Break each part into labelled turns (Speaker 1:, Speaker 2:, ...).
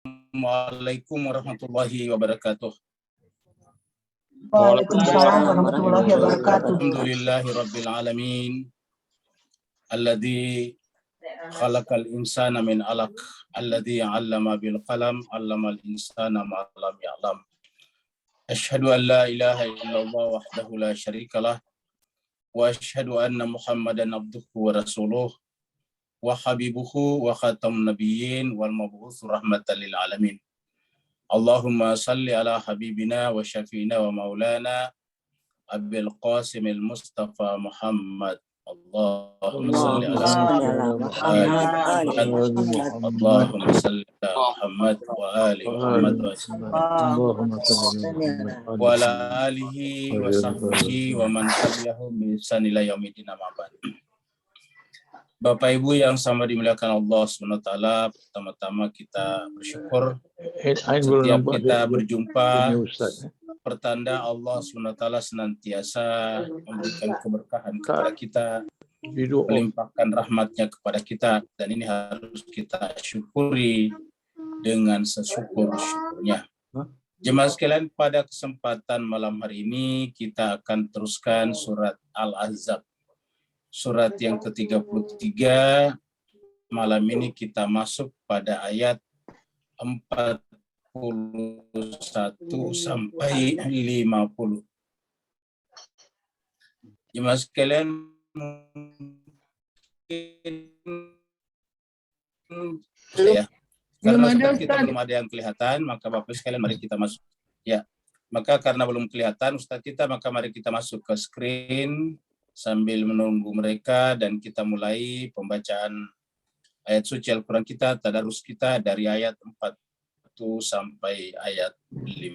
Speaker 1: Assalamualaikum warahmatullahi wabarakatuh.
Speaker 2: Waalaikumsalam warahmatullahi wabarakatuh.
Speaker 1: Alhamdulillahi rabbil alamin. Alladzi khalaqal insana min alaq. Alladzi 'allama bil qalam. 'Allamal insana ma lam ya'lam. Asyhadu an la ilaha illallah wahdahu la syarikalah. Wa asyhadu anna Muhammadan abduhu wa rasuluh. Wa habibuhu wa khatamun nabiyyin wal mab'uts rahmatan lil alamin. Allahumma salli ala habibina wa syafi'ina wa maulana Abil Qasim al-Mustafa Muhammad. Allahumma salli ala Muhammad. Allahumma salli ala Muhammad wa ali Muhammad wa ala alihi wa sahbihi wa man tabi'ahum bi ihsan ila yaumil ma'bad. Bapak Ibu yang sama dimuliakan Allah SWT, pertama-tama kita bersyukur setiap kita berjumpa, pertanda Allah SWT senantiasa memberikan keberkahan kepada kita, melimpahkan rahmatnya kepada kita, dan ini harus kita syukuri dengan sesyukur-syukurnya. Jemaah sekalian, pada kesempatan malam hari ini kita akan teruskan surat Al-Ahzab. Surat yang ke-33, malam ini kita masuk pada ayat 41 sampai 50. Jemaah sekalian, ya, karena kita belum ada yang kelihatan, maka Bapak sekalian mari kita masuk. Ya, maka karena belum kelihatan Ustadz kita, maka mari kita masuk ke screen sambil menunggu mereka, dan kita mulai pembacaan ayat suci Al-Quran kita, tadarus kita dari ayat 41 sampai ayat 50.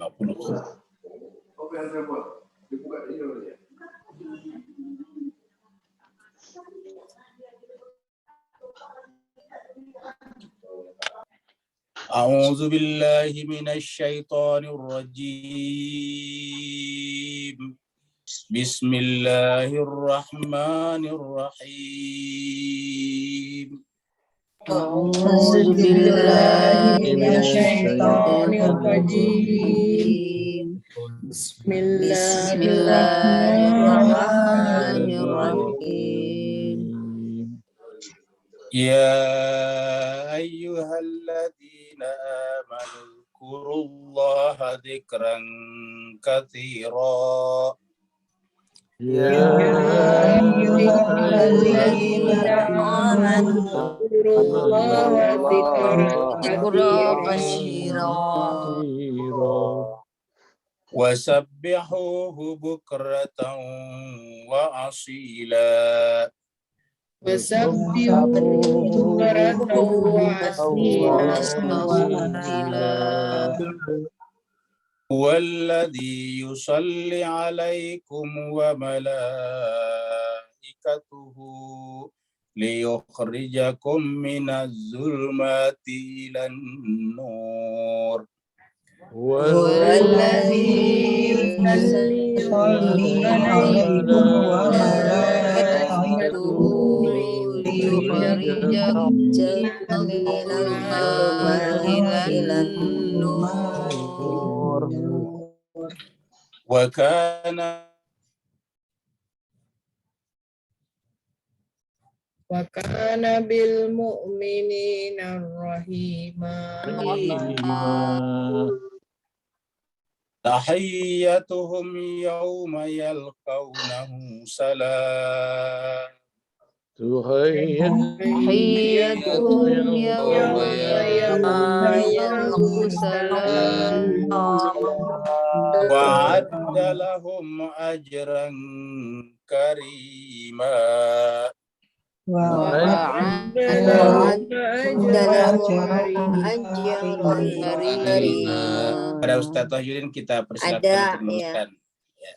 Speaker 1: A'udzu billahi minasy syaithanir rajim. Bismillahirrahmanirrahim.
Speaker 2: A'udzu billahi minasyaitonir rajim. Bismillahirrahmanirrahim.
Speaker 1: Ya ayyuhalladzina amanu dzkurullaha dzikran katsira.
Speaker 2: Ya ayyuhalladzina amanu dzkurullaha dzikran katsira
Speaker 1: wasabbihuhu bukratan wa asila.
Speaker 2: Wasabbihuhu bukratan wa asila.
Speaker 1: Walladzi yusalli alaikum wa malaikatuhu liyukhrijakum minaz zulmati ilan nur.
Speaker 2: Walladzi yusalli alaikum wa malaikatuhu liyukhrijakum minaz zulmati ilan nur.
Speaker 1: Wa kana bil mu'minina rahima. Tahiyyatuhum yawma yalqawnahu salam.
Speaker 2: Tahiyyatuhum yawma yalqawnahu salam.
Speaker 1: Wa'adda lahum ajran karima. Pada Ustaz Wahyudin kita persilakan untuk meneruskan.
Speaker 3: Ya.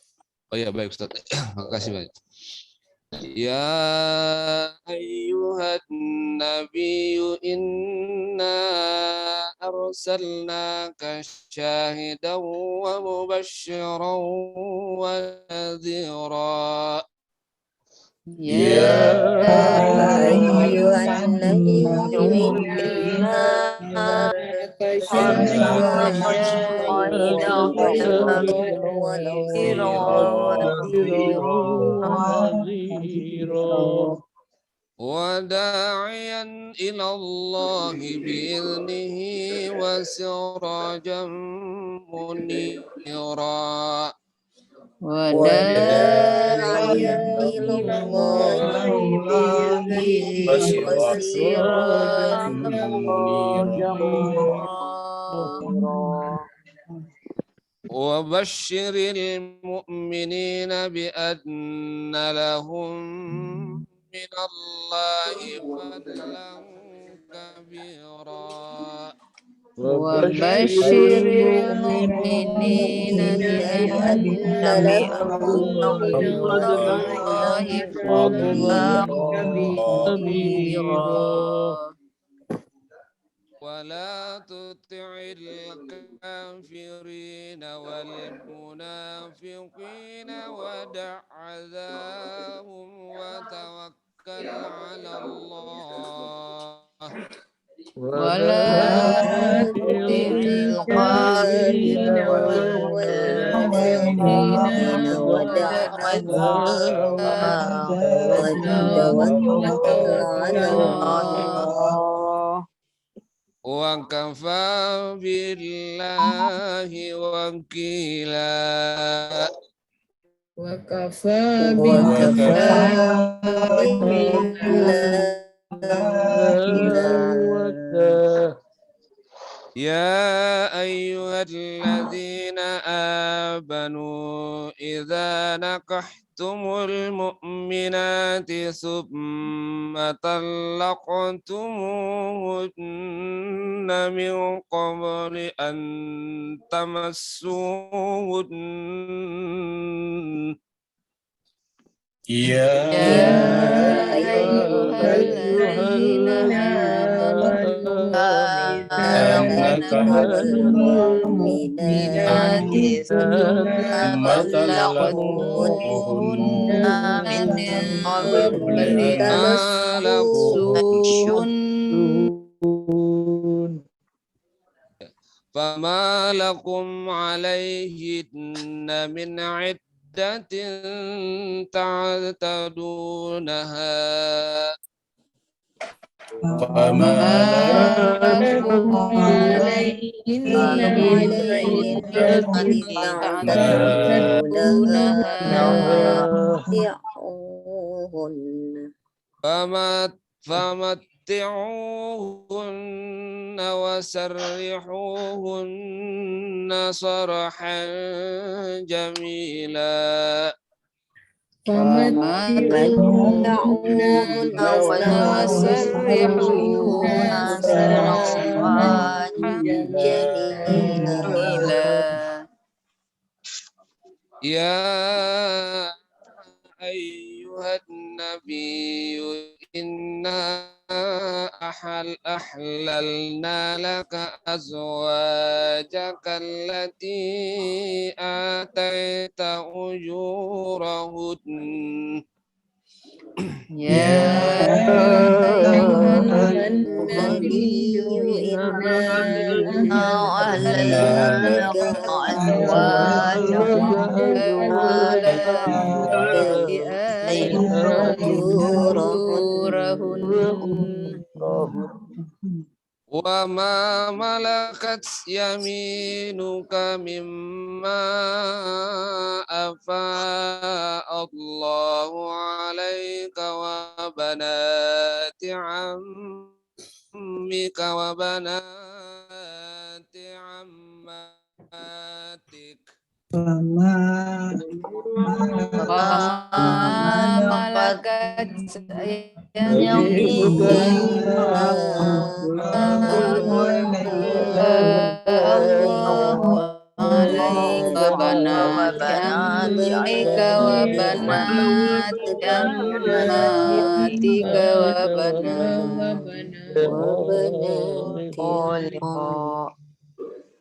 Speaker 3: Oh ya, baik Ustaz. Makasih banyak. Ya ayyuhan nabiyyu inna arsalnaka syahidan wa mubasysyiran wa nadhira.
Speaker 2: Ya ayyuhan nabiyyu inna شاهدا ونذيرا
Speaker 3: وداعيا إلى الله بإذنه وسراجا منيرا
Speaker 2: وداعيا إلى الله بإذنه وسراجا منيرا
Speaker 3: وبشر المؤمنين بأن لهم من الله فضلا كبيرا
Speaker 2: وبشر المؤمنين بأن لهم من الله فضلا كبيرا
Speaker 3: ولا تطع الكافرين والمنافقين ودع عذاهم وتوكل على الله
Speaker 2: ولا تطع الكافرين والمنافقين ودع عذابهم وتوكل على الله
Speaker 3: وكفى بالله وكيلا
Speaker 2: وكفى بالله
Speaker 3: يا أيها الذين آمنوا إذا نكحتم المؤمنات ثم طلقتموهن من قبل أن تمسوهن
Speaker 1: يا
Speaker 2: أيها الذين آمنوا إذا نكحتم المؤمنات ثم طلقتموهن من قبل أن تمسوهن
Speaker 3: فما لكم عليهن من عدة تعتدونها
Speaker 1: فما
Speaker 2: لكم عليهن من عدة تعتدونها
Speaker 3: فمتعوهن وسرحوهن سرحا جميلا
Speaker 2: فمتعوهن وسرحوهن سراحا جميلا
Speaker 3: يا أيها النبي إنا أحللنا لك أزواجك التي آتيت أجورهن
Speaker 2: يا أيها النبي إنا أحللنا لك أزواجك التي آتيت أجورهن
Speaker 3: وما ملكت يمينك مما أفاء الله عليك وبنات عمك وبنات عماتك
Speaker 2: فما ملكت يمينك الله عليك وبنات عمك وبنات عماتك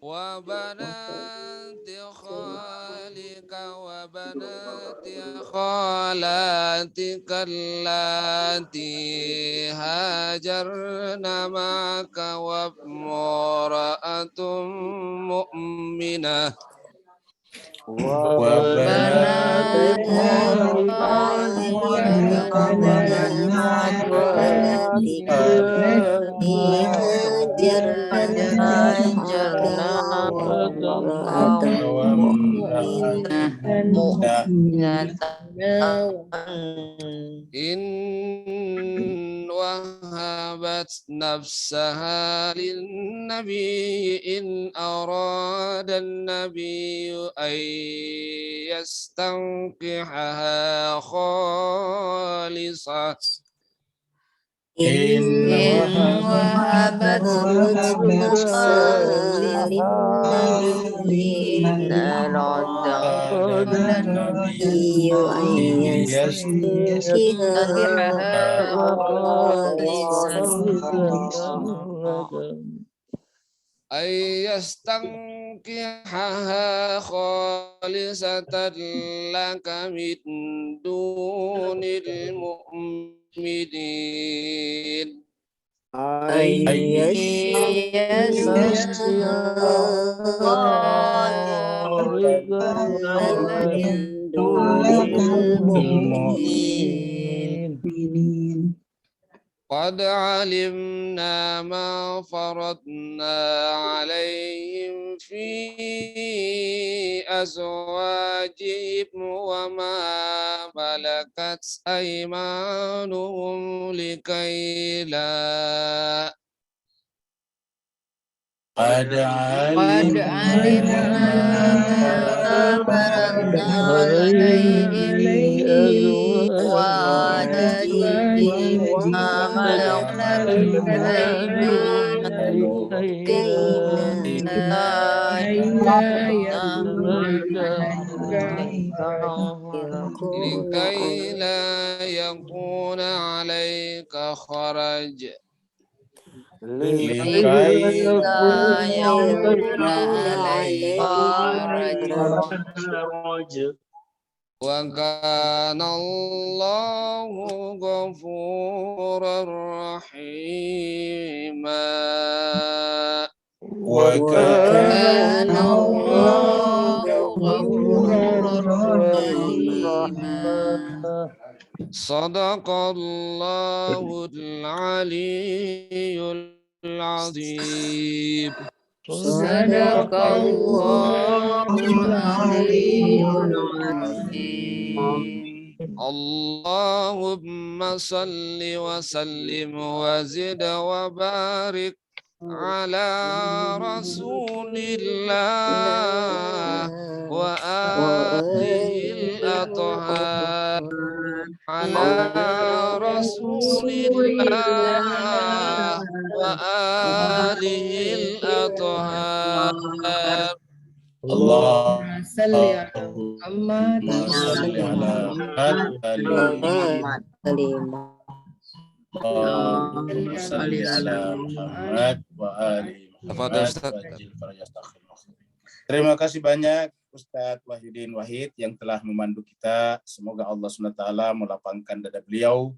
Speaker 2: وبنات خالك وبنات
Speaker 3: خالاتك اللاتي هاجرن معك وامرأة مؤمنة
Speaker 1: وبنات
Speaker 2: وبنات خالك وبنات خالاتك التي هاجرن وامرأة
Speaker 1: وامرأة
Speaker 2: مؤمنة
Speaker 3: إن وهبت نفسها للنبي إن أراد النبي أن يستنكحها خالصة
Speaker 1: إن
Speaker 2: وهبت نفسها للنبي إن أراد النبي أن يستنكحها
Speaker 3: أن يستنكحها خالصة لك من دون المؤمنين
Speaker 2: من دون المؤمنين
Speaker 3: قد علمنا ما فرضنا عليهم في أزواجهم وما ملكت أيمانهم لكي لا
Speaker 1: قد
Speaker 2: علمنا ما فرضنا عليهم وأزواجهم وما ملكت أيمانهم كي لا
Speaker 3: لكي لا يكون عليك خرج
Speaker 1: لكي
Speaker 2: لا يكون عليك حرج
Speaker 3: وكان الله غفورا رحيما
Speaker 1: وكان
Speaker 2: الله غفورا رحيما
Speaker 3: صدق الله العلي العظيم
Speaker 2: صدق الله العلي العظيم
Speaker 3: اللهم صل وسلم وزد وبارك على رسول الله وآله الأطهار على رسول الله وآله الأطهار
Speaker 1: اللهم
Speaker 4: صل على محمد
Speaker 1: صل على محمد اللهم صل على Muhammad wa ali Muhammad wajil farajah takhir. Terima kasih banyak Ustadz Wahyudin Wahid yang telah memandu kita. Semoga Allah SWT melapangkan dada beliau,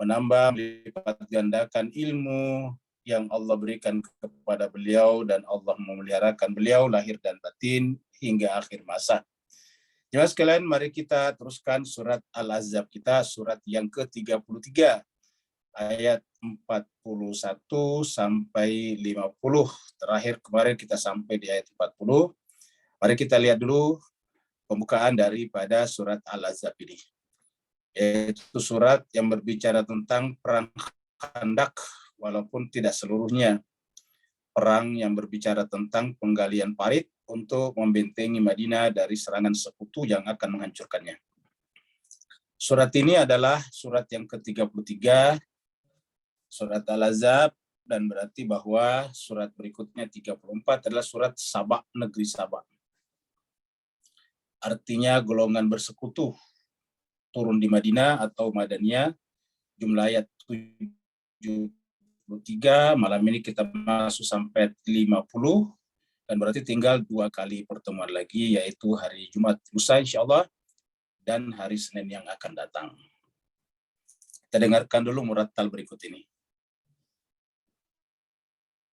Speaker 1: menambah melipat gandakan ilmu yang Allah berikan kepada beliau, dan Allah memeliharakan beliau lahir dan batin hingga akhir masa. Jemaah sekalian, mari kita teruskan surat Al-Ahzab kita, surat yang ke-33, ayat 41 sampai 50. Terakhir kemarin kita sampai di ayat 40. Mari kita lihat dulu pembukaan daripada surat Al-Ahzab ini. Yaitu surat yang berbicara tentang perang Khandak, walaupun tidak seluruhnya. Perang yang berbicara tentang penggalian parit untuk membentengi Madinah dari serangan sekutu yang akan menghancurkannya. Surat ini adalah surat yang ke-33, surat Al-Ahzab, dan berarti bahwa surat berikutnya 34 adalah surat Saba, negeri Saba. Artinya golongan bersekutu turun di Madinah atau Madaniyah, jumlah ayat 73, malam ini kita masuk sampai 50, dan berarti tinggal 2 kali pertemuan lagi, yaitu hari Jumat lusa insyaallah dan hari Senin yang akan datang. Kita dengarkan dulu murattal berikut ini.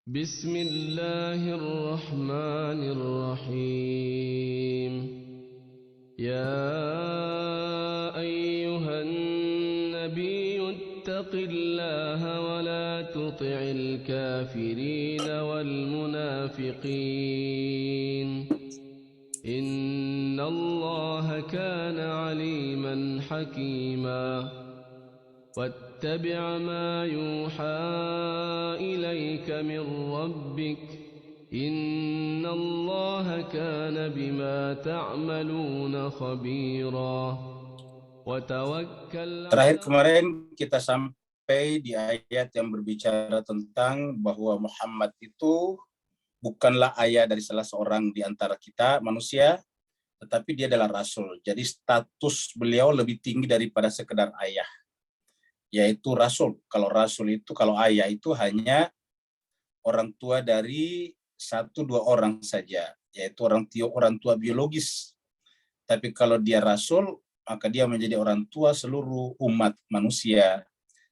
Speaker 5: Bismillahirrahmanirrahim. Ya ayyuhan nabiyyu ittaqillaha wa la tuti'il kafirin wal munafiqin. Innallaha kana aliman hakima. واتبع ما يوحى إليك من ربك إن الله كان بما تعملون خبيرا وتوكل.
Speaker 1: Terakhir kemarin kita sampai di ayat yang berbicara tentang bahwa Muhammad itu bukanlah ayah dari salah seorang di antara kita manusia, tetapi dia adalah rasul. Jadi status beliau lebih tinggi daripada sekedar ayah, yaitu rasul. Kalau rasul itu, kalau ayah itu hanya orang tua dari 1-2 orang saja, yaitu orang tua biologis. Tapi kalau dia rasul, maka dia menjadi orang tua seluruh umat manusia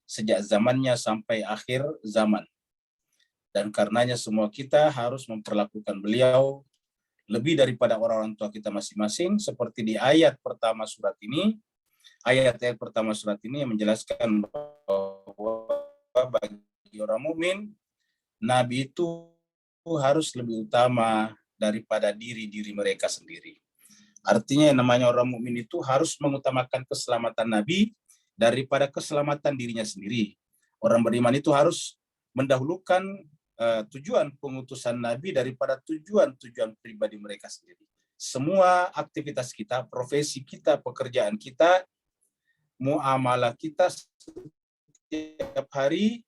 Speaker 1: sejak zamannya sampai akhir zaman. Dan karenanya semua kita harus memperlakukan beliau lebih daripada orang-orang tua kita masing-masing, seperti di ayat pertama surat ini. Ayat-ayat pertama surat ini yang menjelaskan bahwa bagi orang mukmin, Nabi itu harus lebih utama daripada diri mereka sendiri. Artinya yang namanya orang mukmin itu harus mengutamakan keselamatan Nabi daripada keselamatan dirinya sendiri. Orang beriman itu harus mendahulukan tujuan pengutusan Nabi daripada tujuan pribadi mereka sendiri. Semua aktivitas kita, profesi kita, pekerjaan kita, muamalah kita setiap hari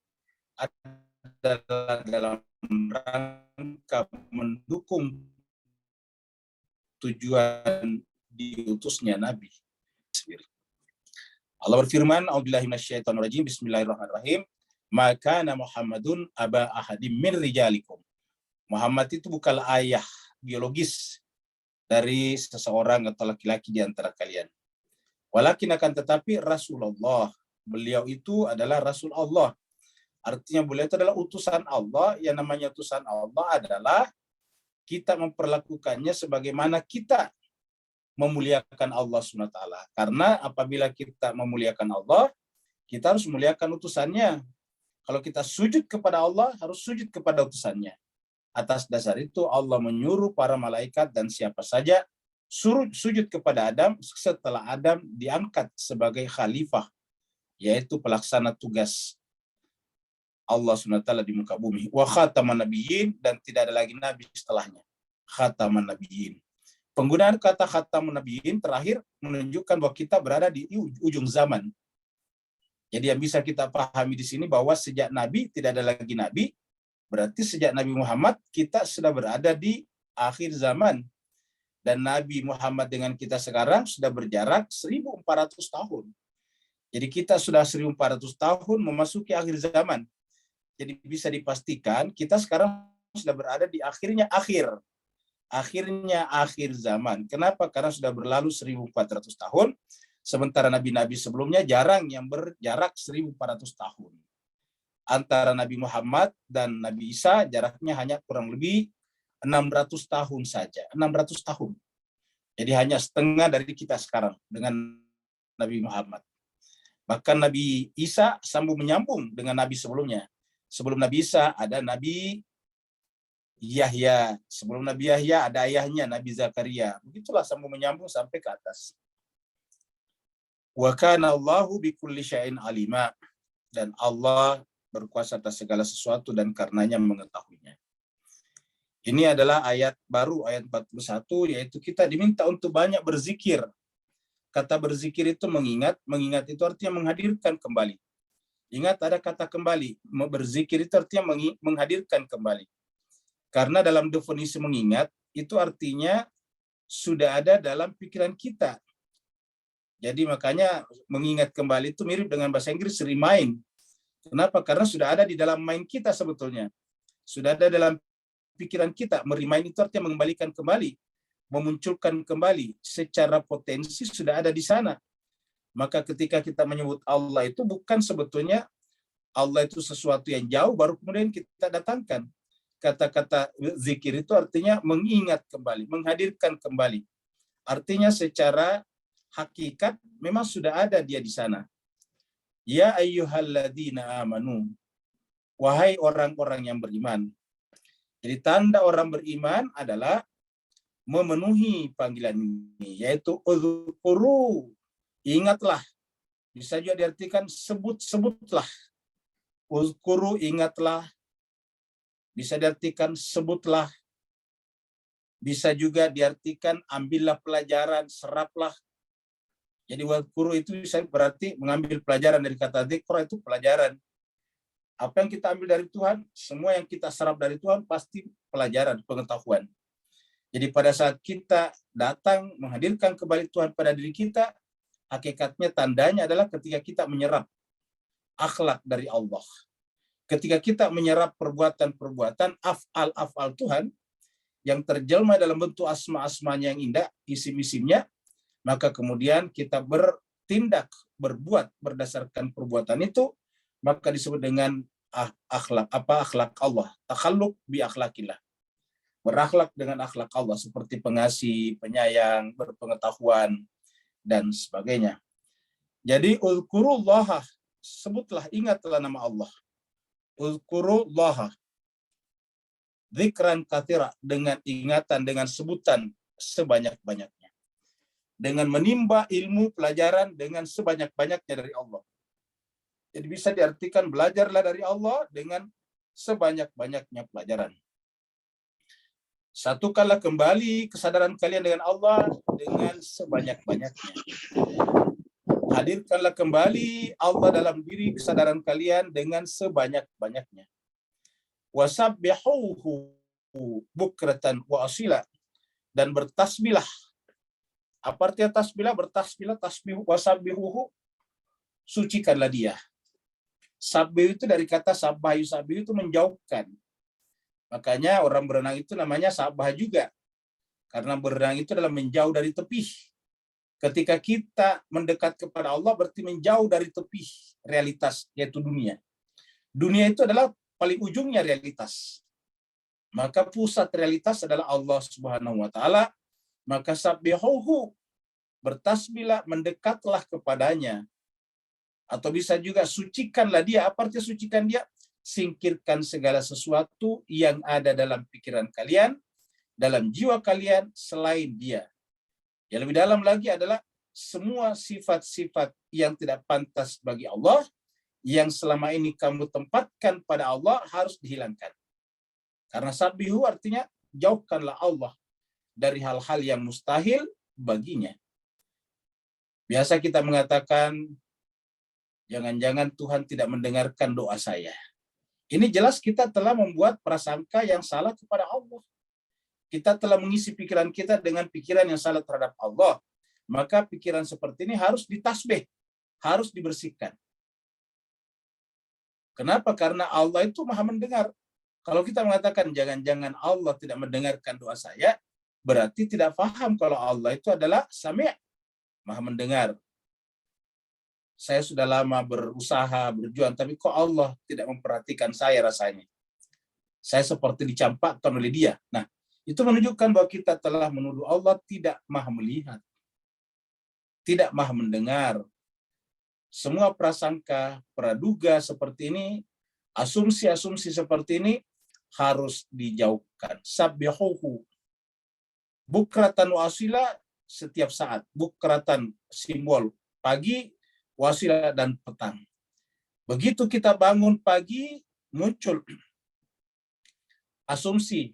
Speaker 1: adalah dalam rangka mendukung tujuan diutusnya Nabi. Allah berfirman, A'udzubillahi minasyaitonirrajim, Bismillahirrahmanirrahim. Maka Muhammadun aba ahadim min rijalikum. Muhammad itu bukanlah ayah biologis dari seseorang atau laki-laki di antara kalian. Walakin akan tetapi Rasulullah, beliau itu adalah Rasul Allah. Artinya beliau itu adalah utusan Allah. Yang namanya utusan Allah adalah kita memperlakukannya sebagaimana kita memuliakan Allah SWT. Karena apabila kita memuliakan Allah, kita harus memuliakan utusannya. Kalau kita sujud kepada Allah, harus sujud kepada utusannya. Atas dasar itu Allah menyuruh para malaikat dan siapa saja sujud kepada Adam setelah Adam diangkat sebagai khalifah, yaitu pelaksana tugas Allah SWT di muka bumi. Wa khataman nabiyyin, dan tidak ada lagi nabi setelahnya. Khataman nabiyyin. Penggunaan kata khataman nabiyyin terakhir menunjukkan bahwa kita berada di ujung zaman. Jadi yang bisa kita pahami di sini bahwa sejak Nabi tidak ada lagi Nabi, berarti sejak Nabi Muhammad kita sudah berada di akhir zaman. Dan Nabi Muhammad dengan kita sekarang sudah berjarak 1.400 tahun. Jadi kita sudah 1.400 tahun memasuki akhir zaman. Jadi bisa dipastikan kita sekarang sudah berada di akhirnya akhir zaman. Kenapa? Karena sudah berlalu 1.400 tahun. Sementara nabi-nabi sebelumnya jarang yang berjarak 1.400 tahun. Antara Nabi Muhammad dan Nabi Isa jaraknya hanya kurang lebih 600 tahun saja. 600 tahun. Jadi hanya setengah dari kita sekarang dengan Nabi Muhammad. Bahkan Nabi Isa sambung menyambung dengan Nabi sebelumnya. Sebelum Nabi Isa ada Nabi Yahya. Sebelum Nabi Yahya ada ayahnya Nabi Zakaria. Begitulah sambung menyambung sampai ke atas. Wa kana Allahu bikulli syai'in alima, dan Allah berkuasa atas segala sesuatu dan karenanya mengetahuinya. Ini adalah ayat baru, ayat 41, yaitu kita diminta untuk banyak berzikir. Kata berzikir itu mengingat itu artinya menghadirkan kembali. Ingat, ada kata kembali. Berzikir itu artinya menghadirkan kembali. Karena dalam definisi mengingat, itu artinya sudah ada dalam pikiran kita. Jadi makanya mengingat kembali itu mirip dengan bahasa Inggris remind. Kenapa? Karena sudah ada di dalam mind kita sebetulnya. Sudah ada dalam pikiran kita. Merimain itu artinya mengembalikan kembali. memunculkan kembali secara potensi sudah ada di sana. Maka ketika kita menyebut Allah itu bukan sebetulnya Allah itu sesuatu yang jauh baru kemudian kita datangkan. Kata-kata zikir itu artinya mengingat kembali, menghadirkan kembali. Artinya secara hakikat memang sudah ada dia di sana. Ya ayyuhalladzina amanu, wahai orang-orang yang beriman. Jadi tanda orang beriman adalah memenuhi panggilan ini, yaitu uzkuru, ingatlah. Bisa juga diartikan sebut-sebutlah. Uzkuru, ingatlah. Bisa diartikan sebutlah. Bisa juga diartikan ambillah pelajaran, seraplah. Jadi uzkuru itu bisa berarti mengambil pelajaran dari kata dzikra, itu pelajaran. Apa yang kita ambil dari Tuhan, semua yang kita serap dari Tuhan pasti pelajaran, pengetahuan. Jadi pada saat kita datang menghadirkan kembali Tuhan pada diri kita, hakikatnya tandanya adalah ketika kita menyerap akhlak dari Allah. Ketika kita menyerap perbuatan-perbuatan, af'al Tuhan, yang terjelma dalam bentuk asma-asmanya yang indah, isim-isimnya, maka kemudian kita bertindak, berbuat berdasarkan perbuatan itu, maka disebut dengan akhlak Allah, takhalluk bi akhlakillah. Berakhlak dengan akhlak Allah seperti pengasih, penyayang, berpengetahuan dan sebagainya. Jadi uzkurullah, sebutlah, ingatlah nama Allah. Uzkurullah, dzikran katsira, dengan ingatan, dengan sebutan sebanyak-banyaknya. Dengan menimba ilmu pelajaran dengan sebanyak-banyaknya dari Allah. Jadi bisa diartikan belajarlah dari Allah dengan sebanyak-banyaknya pelajaran. Satukanlah kembali kesadaran kalian dengan Allah dengan sebanyak-banyaknya. Hadirkanlah kembali Allah dalam diri kesadaran kalian dengan sebanyak-banyaknya. Wasabbihuhu bukratan wa asila, dan bertasbihlah. Apa artinya tasbihlah? Bertasbihlah, tasbih, wasabbihuhu, sucikanlah dia. Sabbih itu dari kata sabbah, yusabbih itu menjauhkan. Makanya orang berenang itu namanya sabbah juga. Karena berenang itu adalah menjauh dari tepi. Ketika kita mendekat kepada Allah berarti menjauh dari tepi realitas, yaitu dunia. Dunia itu adalah paling ujungnya realitas. Maka pusat realitas adalah Allah Subhanahu wa taala. Maka sabbihuhu, bertasbihlah, mendekatlah kepadanya. Atau bisa juga sucikanlah dia. Apa artinya sucikan dia? Singkirkan segala sesuatu yang ada dalam pikiran kalian, dalam jiwa kalian selain dia. Yang lebih dalam lagi adalah semua sifat-sifat yang tidak pantas bagi Allah, yang selama ini kamu tempatkan pada Allah harus dihilangkan. Karena sabbihu artinya jauhkanlah Allah dari hal-hal yang mustahil baginya. Biasa kita mengatakan, jangan-jangan Tuhan tidak mendengarkan doa saya. Ini jelas kita telah membuat prasangka yang salah kepada Allah. Kita telah mengisi pikiran kita dengan pikiran yang salah terhadap Allah. Maka pikiran seperti ini harus ditasbih, harus dibersihkan. Kenapa? Karena Allah itu maha mendengar. Kalau kita mengatakan jangan-jangan Allah tidak mendengarkan doa saya, berarti tidak paham kalau Allah itu adalah sami', maha mendengar. Saya sudah lama berusaha, berjuang, tapi kok Allah tidak memperhatikan saya rasanya. Saya seperti dicampakkan oleh dia. Nah, itu menunjukkan bahwa kita telah menuduh Allah tidak maha melihat, tidak maha mendengar. Semua prasangka, praduga seperti ini, asumsi-asumsi seperti ini harus dijauhkan. Sabbihuhu bukratan wa asila, setiap saat. Bukratan simbol pagi, wasila dan petang. Begitu kita bangun pagi, muncul asumsi,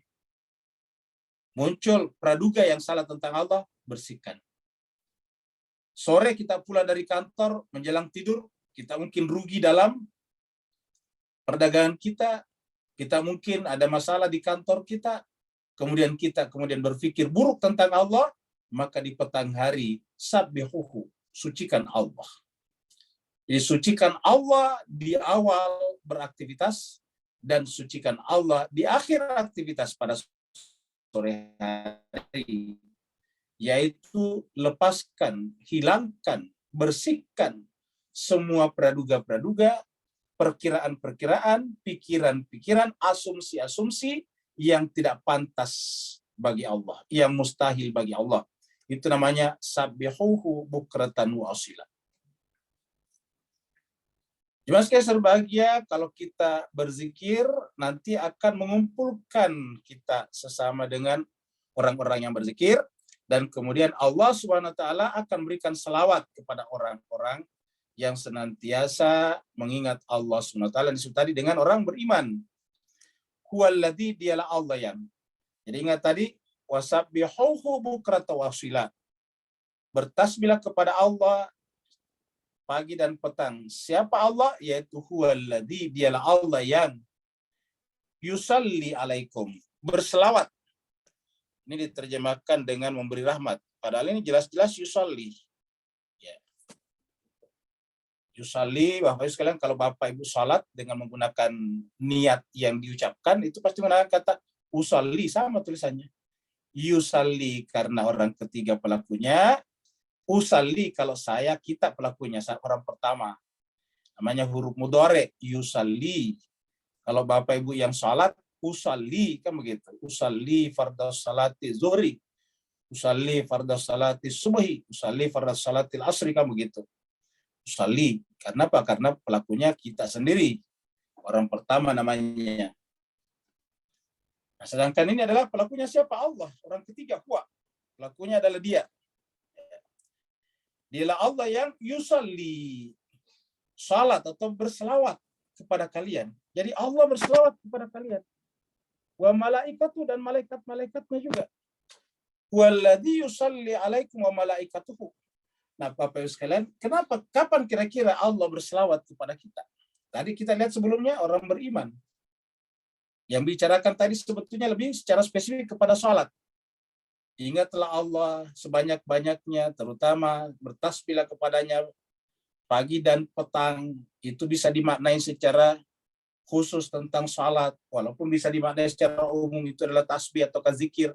Speaker 1: muncul praduga yang salah tentang Allah, bersihkan. Sore kita pulang dari kantor, menjelang tidur, kita mungkin rugi dalam perdagangan kita mungkin ada masalah di kantor kita, kemudian kita berpikir buruk tentang Allah, maka di petang hari, sabbihuhu, sucikan Allah. Jadi sucikan Allah di awal beraktivitas, dan sucikan Allah di akhir aktivitas pada sore hari. yaitu lepaskan, hilangkan, bersihkan semua praduga-praduga, perkiraan-perkiraan, pikiran-pikiran, asumsi-asumsi yang tidak pantas bagi Allah, yang mustahil bagi Allah. Itu namanya sabbihuhu bukratan wa asila. Jemaah sekalian berbahagia, kalau kita berzikir nanti akan mengumpulkan kita sesama dengan orang-orang yang berzikir, dan kemudian Allah Subhanahu wa taala akan berikan selawat kepada orang-orang yang senantiasa mengingat Allah Subhanahu wa taala disebut tadi dengan orang beriman. Huwallazi, dialah Allah yang. Jadi ingat tadi wasabbihuhu bukratan wa asila. Bertasbihlah kepada Allah pagi dan petang. Siapa Allah? Yaitu huwallazi, dialah Allah yang yusalli alaikum, berselawat. Ini diterjemahkan dengan memberi rahmat. Padahal ini jelas-jelas yusalli. Ya. Yusalli, Bapak Ibu sekalian, kalau Bapak Ibu salat dengan menggunakan niat yang diucapkan, itu pasti menggunakan kata usalli, sama tulisannya. Yusalli karena orang ketiga pelakunya, usalli kalau saya, kita pelakunya, orang pertama. Namanya huruf mudhari, yusalli. Kalau Bapak Ibu yang salat, usalli, kan begitu. Usalli fardhu salati zuhri, usalli fardhu salati subhi, usalli fardhu salati asri, kan begitu. Usalli. Karena apa? Karena pelakunya kita sendiri. Orang pertama namanya. Nah, sedangkan ini adalah pelakunya siapa? Allah. Orang ketiga, huwa. Pelakunya adalah dia. Dialah Allah yang yusalli, salat atau berselawat kepada kalian. Jadi Allah berselawat kepada kalian. Wa malaikatu, dan malaikat-malaikatnya juga. Walladzi yusalli alaikum wa malaikatuhu. Nah, Bapak Ibu sekalian, kenapa? Kapan kira-kira Allah berselawat kepada kita? Tadi kita lihat sebelumnya orang beriman. Yang bicarakan tadi sebetulnya lebih secara spesifik kepada salat. Ingatlah Allah sebanyak-banyaknya, terutama bertasbihlah kepadanya pagi dan petang. Itu bisa dimaknai secara khusus tentang salat, walaupun bisa dimaknai secara umum itu adalah tasbih atau zikir.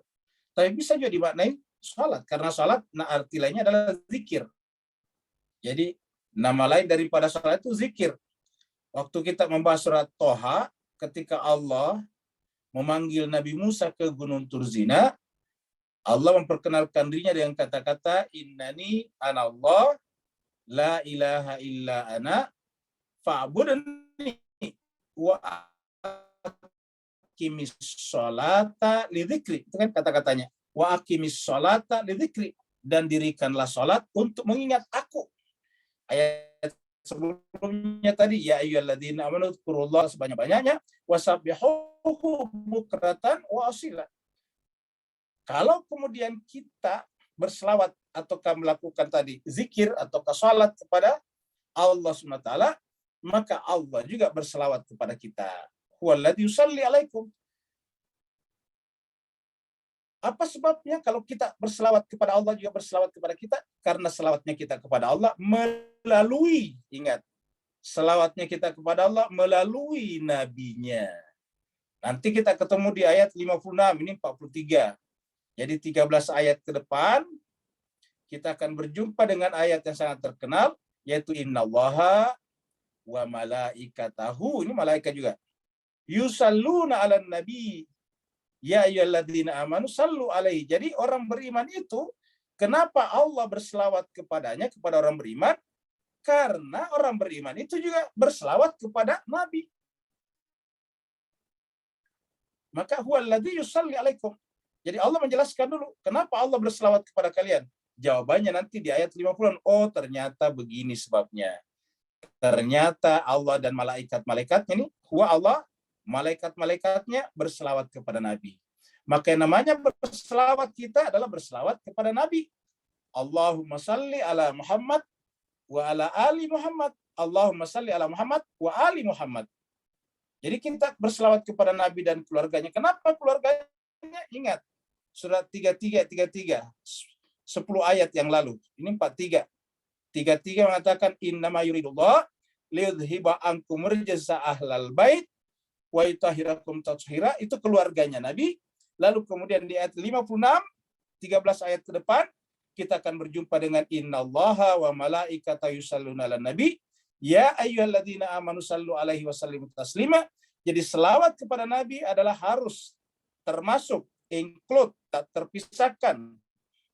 Speaker 1: Tapi bisa juga dimaknai salat, karena salat arti lainnya adalah zikir. Jadi nama lain daripada salat itu zikir. Waktu kita membahas surat Toha, ketika Allah memanggil Nabi Musa ke Gunung Turzina, Allah memperkenalkan dirinya dengan kata-kata innani anallah la ilaha illa ana fa'budni wa aqimis sholata lidzikri. Itu kan kata-katanya. Wa aqimis sholata lidzikri, dan dirikanlah salat untuk mengingat aku. Ayat sebelumnya tadi ya ayyuhalladzina amanu dzkurullaha sebanyak-banyaknya wasabbihuhu bukratan wa asila. Kalau kemudian kita berselawat ataukah melakukan tadi zikir ataukah salat kepada Allah SWT, maka Allah juga berselawat kepada kita. Huwallazi yusalli alaikum. Apa sebabnya kalau kita berselawat kepada Allah juga berselawat kepada kita? Karena selawatnya kita kepada Allah melalui, ingat, selawatnya kita kepada Allah melalui nabinya. Nanti kita ketemu di ayat 56, ini 43. Jadi 13 ayat ke depan, kita akan berjumpa dengan ayat yang sangat terkenal, yaitu innallaha wa malaikatahu, ini malaikat juga. Yusalluna 'alan nabi, ya ayyuhalladzina amanu sallu alaihi. Jadi orang beriman itu, kenapa Allah berselawat kepadanya, kepada orang beriman? Karena orang beriman itu juga berselawat kepada Nabi. Maka huwallazi yusalli alaikum. Jadi Allah menjelaskan dulu, kenapa Allah berselawat kepada kalian? Jawabannya nanti di ayat 50. Oh, ternyata begini sebabnya. Ternyata Allah dan malaikat-malaikatnya ini, huwa Allah, malaikat-malaikatnya berselawat kepada Nabi. Maka yang namanya berselawat kita adalah berselawat kepada Nabi. Allahumma salli ala Muhammad wa ala ali Muhammad. Allahumma salli ala Muhammad wa ali Muhammad. Jadi kita berselawat kepada Nabi dan keluarganya. Kenapa keluarganya? Ingat, surat 33, 10 ayat yang lalu. Ini 43. 33 mengatakan innama yuridullah liyudhiba ankum rijsa ahlal bait wa yutahhirakum tathira. Itu keluarganya Nabi. Lalu kemudian di ayat 56 13 ayat ke depan kita akan berjumpa dengan innallaha wa malaikatahu yusholluna 'alan nabi ya ayyuhalladzina amanu shallu alaihi wasallimu taslima. Jadi selawat kepada Nabi adalah harus termasuk, include, tak terpisahkan,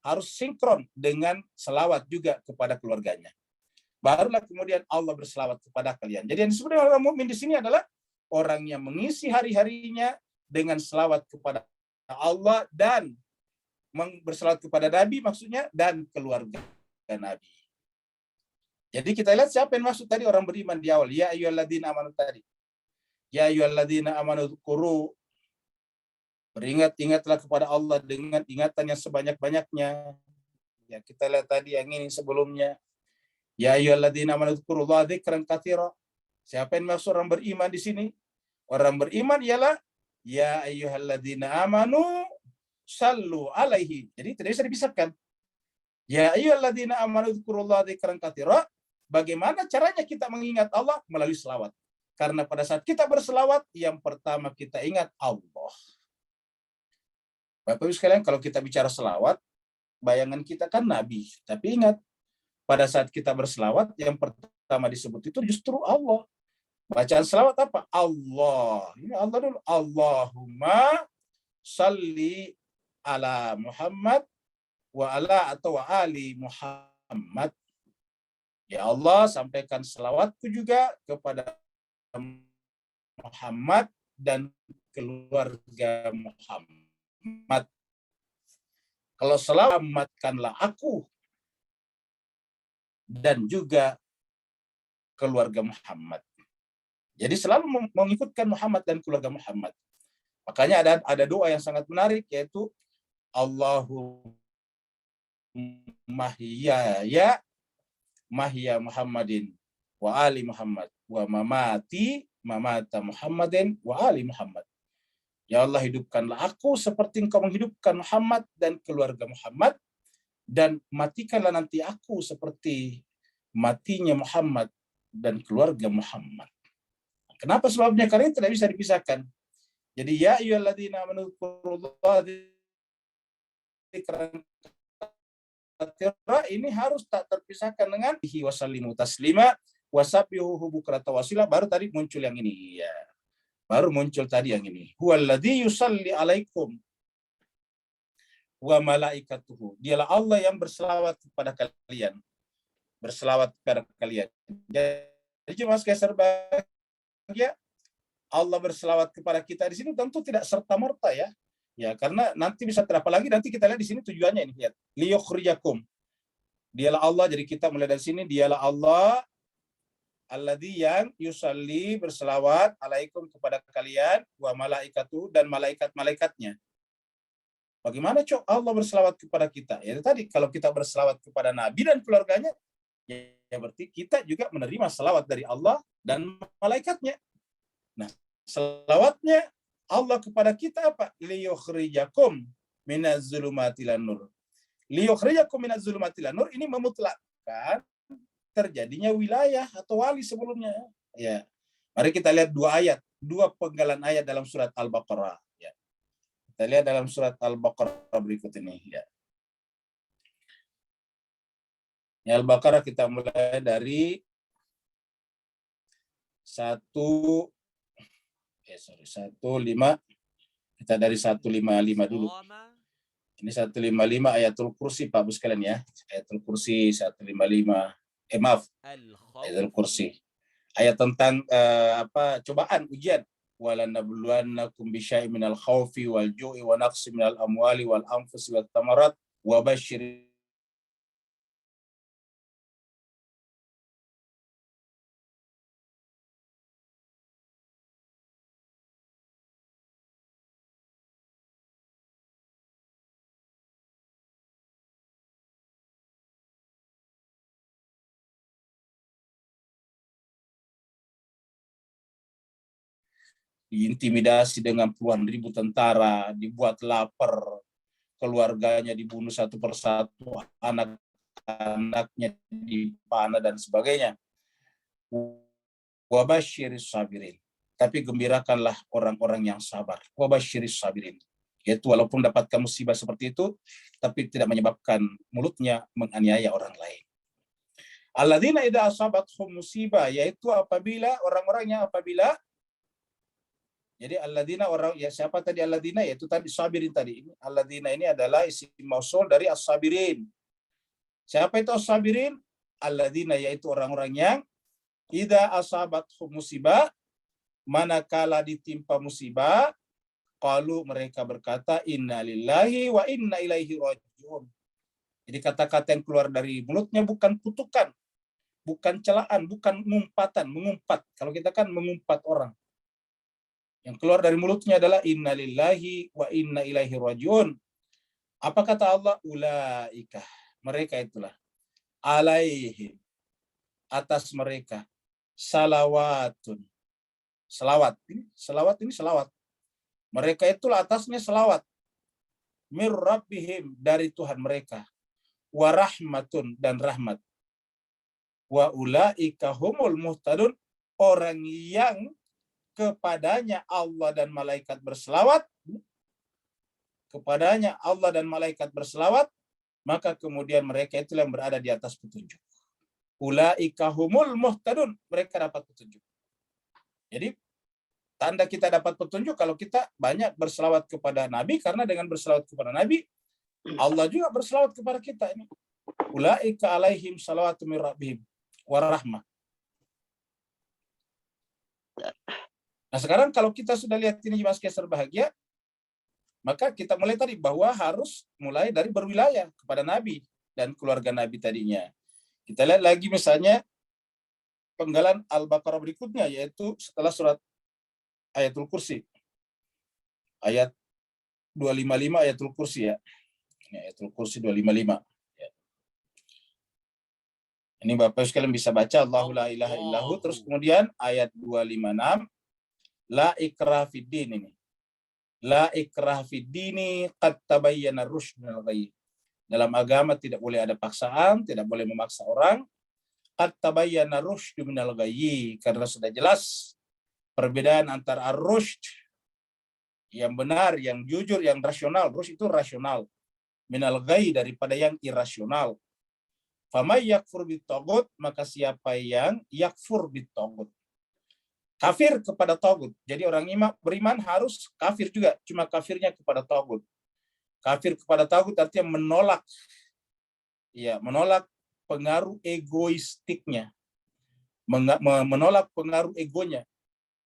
Speaker 1: harus sinkron dengan selawat juga kepada keluarganya. Barulah kemudian Allah berselawat kepada kalian. Jadi yang disebut orang mukmin di sini adalah orang yang mengisi hari-harinya dengan selawat kepada Allah dan berselawat kepada Nabi, maksudnya, dan keluarga Nabi. Jadi kita lihat siapa yang masuk tadi, orang beriman di awal. Ya ayyuhalladzina amanu tadi. Ya ayyuhalladzina amanu dzkuru. Beringat-ingatlah kepada Allah dengan ingatan yang sebanyak-banyaknya. Ya, kita lihat tadi yang ini sebelumnya. Ya ayyuhalladzina amanu dzkurullaha dzikran katsira. Siapa yang maksud orang beriman di sini? Orang beriman ialah ya ayyuhalladzina amanu sallu alaihi. Jadi tidak bisa dipisahkan. Ya ayyuhalladzina amanu dzkurullaha dzikran katsira. Bagaimana caranya kita mengingat Allah? Melalui selawat. Karena pada saat kita berselawat, yang pertama kita ingat Allah. Bapak Ibu sekalian, kalau kita bicara selawat, bayangan kita kan Nabi. Tapi ingat, pada saat kita berselawat, yang pertama disebut itu justru Allah. Bacaan selawat apa? Allah. Ini Allah dulu. Allahumma salli ala Muhammad wa ala atau wa ali Muhammad. Ya Allah, sampaikan selawatku juga kepada Muhammad dan keluarga Muhammad. Kalau selamatkanlah aku dan juga keluarga Muhammad. Jadi selalu mengikutkan Muhammad dan keluarga Muhammad. Makanya ada doa yang sangat menarik, yaitu Allahumma ya mahya Muhammadin wa ali Muhammad wa mamata Muhammadin wa ali Muhammad. Ya Allah, hidupkanlah aku seperti Engkau menghidupkan Muhammad dan keluarga Muhammad, dan matikanlah nanti aku seperti matinya Muhammad dan keluarga Muhammad. Kenapa sebabnya? Karena tidak bisa dipisahkan. Jadi ya ayyuhalladzina amanu dzkurullaha dzikran katsira, ini harus tak terpisahkan dengan wasallimu taslima wasabbihuhu bukratan wasila. Baru tadi muncul yang ini ya. Baru muncul tadi yang ini. Huwallazi yusalli alaikum wa malaikatuhu. Dialah Allah yang berselawat kepada kalian. Berselawat kepada kalian. Jadi cuma sekali ya, Allah berselawat kepada kita di sini tentu tidak serta-merta ya. Ya, karena nanti bisa terapa lagi, nanti kita lihat di sini tujuannya ini, lihat. Liyukhrijakum. Dialah Allah, jadi kita mulai dari sini, dialah Allah alladzi yang yusalli berselawat alaikum kepada kalian wa malaikatu dan malaikat-malaikatnya. Bagaimana Cok Allah berselawat kepada kita? Ya tadi kalau kita berselawat kepada Nabi dan keluarganya, ya berarti kita juga menerima selawat dari Allah dan malaikatnya. Nah, selawatnya Allah kepada kita apa? Liyukhrijakum minaz zulumati ilan nur. Liyukhrijakum minaz zulumati ilan nur ini memutlakkan terjadinya wilayah atau wali sebelumnya. Ya. Mari kita lihat dua penggalan ayat dalam surat Al-Baqarah. Ya. Kita lihat dalam surat Al-Baqarah berikut ini. Ya. Al-Baqarah kita mulai dari 1:5. Kita dari 155 dulu. Ini 155 ayatul kursi Pak Bu sekalian ya. Ayatul kursi 155. Maaf. Ayatul kursi. Ayat tentang cobaan, ujian. Walanabluwannakum bisyai'in minal khaufi wal ju'i wa naqsin minal amwali wal anfusi wat thamarat wa basyir diintimidasi dengan puluhan ribu tentara, dibuat lapar, keluarganya dibunuh satu persatu, anak-anaknya dipanah dan sebagainya. Wabasyiris sabirin. Tapi gembirakanlah orang-orang yang sabar. Wabasyiris sabirin. Yaitu walaupun dapatkan musibah seperti itu, tapi tidak menyebabkan mulutnya menganiaya orang lain. Alladzina idza asabathum musibah, yaitu apabila orang-orangnya apabila, jadi alladzina orang ya siapa tadi alladzina, yaitu tadi sabirin tadi. Alladzina ini adalah isim mausul dari as-sabirin. Siapa itu as-sabirin? Alladzina yaitu orang-orang yang idza asabathum musibah, manakala ditimpa musibah, qalu mereka berkata inna lillahi wa inna ilaihi rajiun. Jadi kata-kata yang keluar dari mulutnya bukan kutukan, bukan celaan, bukan ngumpatan, mengumpat. Kalau kita kan mengumpat orang. Yang keluar dari mulutnya adalah inna lillahi wa inna ilaihi rajiun. Apa kata Allah? Ulaika. Mereka itulah. Alaihim. Atas mereka. Salawatun. Selawat. Ini selawat. Mereka itulah atasnya selawat. Mir rabbihim. Dari Tuhan mereka. Wa rahmatun. Dan rahmat. Wa ulaika humul muhtadun, orang yang kepadanya Allah dan malaikat berselawat, kepadanya Allah dan malaikat berselawat, maka kemudian mereka itulah yang berada di atas petunjuk. Ulaika humul muhtadun, mereka dapat petunjuk. Jadi tanda kita dapat petunjuk kalau kita banyak berselawat kepada Nabi, karena dengan berselawat kepada Nabi, Allah juga berselawat kepada kita ini. Ulaika alaihim salawatu mir rabbihim warahmah. Nah sekarang kalau kita sudah lihat ini Mas Keser bahagia, maka kita mulai tadi bahwa harus mulai dari berwilayah kepada Nabi dan keluarga Nabi tadinya. Kita lihat lagi misalnya penggalan Al-Baqarah berikutnya, yaitu setelah surat Ayatul Kursi. Ayat 255 Ayatul Kursi ya. Ini Ayatul Kursi 255. Ini Bapak sekalian bisa baca Allahu la ilaha illahu, terus kemudian ayat 256 la ikrah fid din ini. La ikrah fid dini qad tabayyana ar-rusyd minal ghayy. Dalam agama tidak boleh ada paksaan, tidak boleh memaksa orang. Qad tabayyana ar-rusyd minal ghayy, karena sudah jelas perbedaan antara ar-rusyd yang benar, yang jujur, yang rasional. Rusyd itu rasional. Minal ghayy daripada yang irasional. Famay yakfur bitaghut, maka siapa yang yakfur bitaghut, kafir kepada taghut. Jadi orang beriman harus kafir juga, cuma kafirnya kepada taghut. Kafir kepada taghut artinya menolak, ya, menolak pengaruh egoistiknya, menolak pengaruh egonya.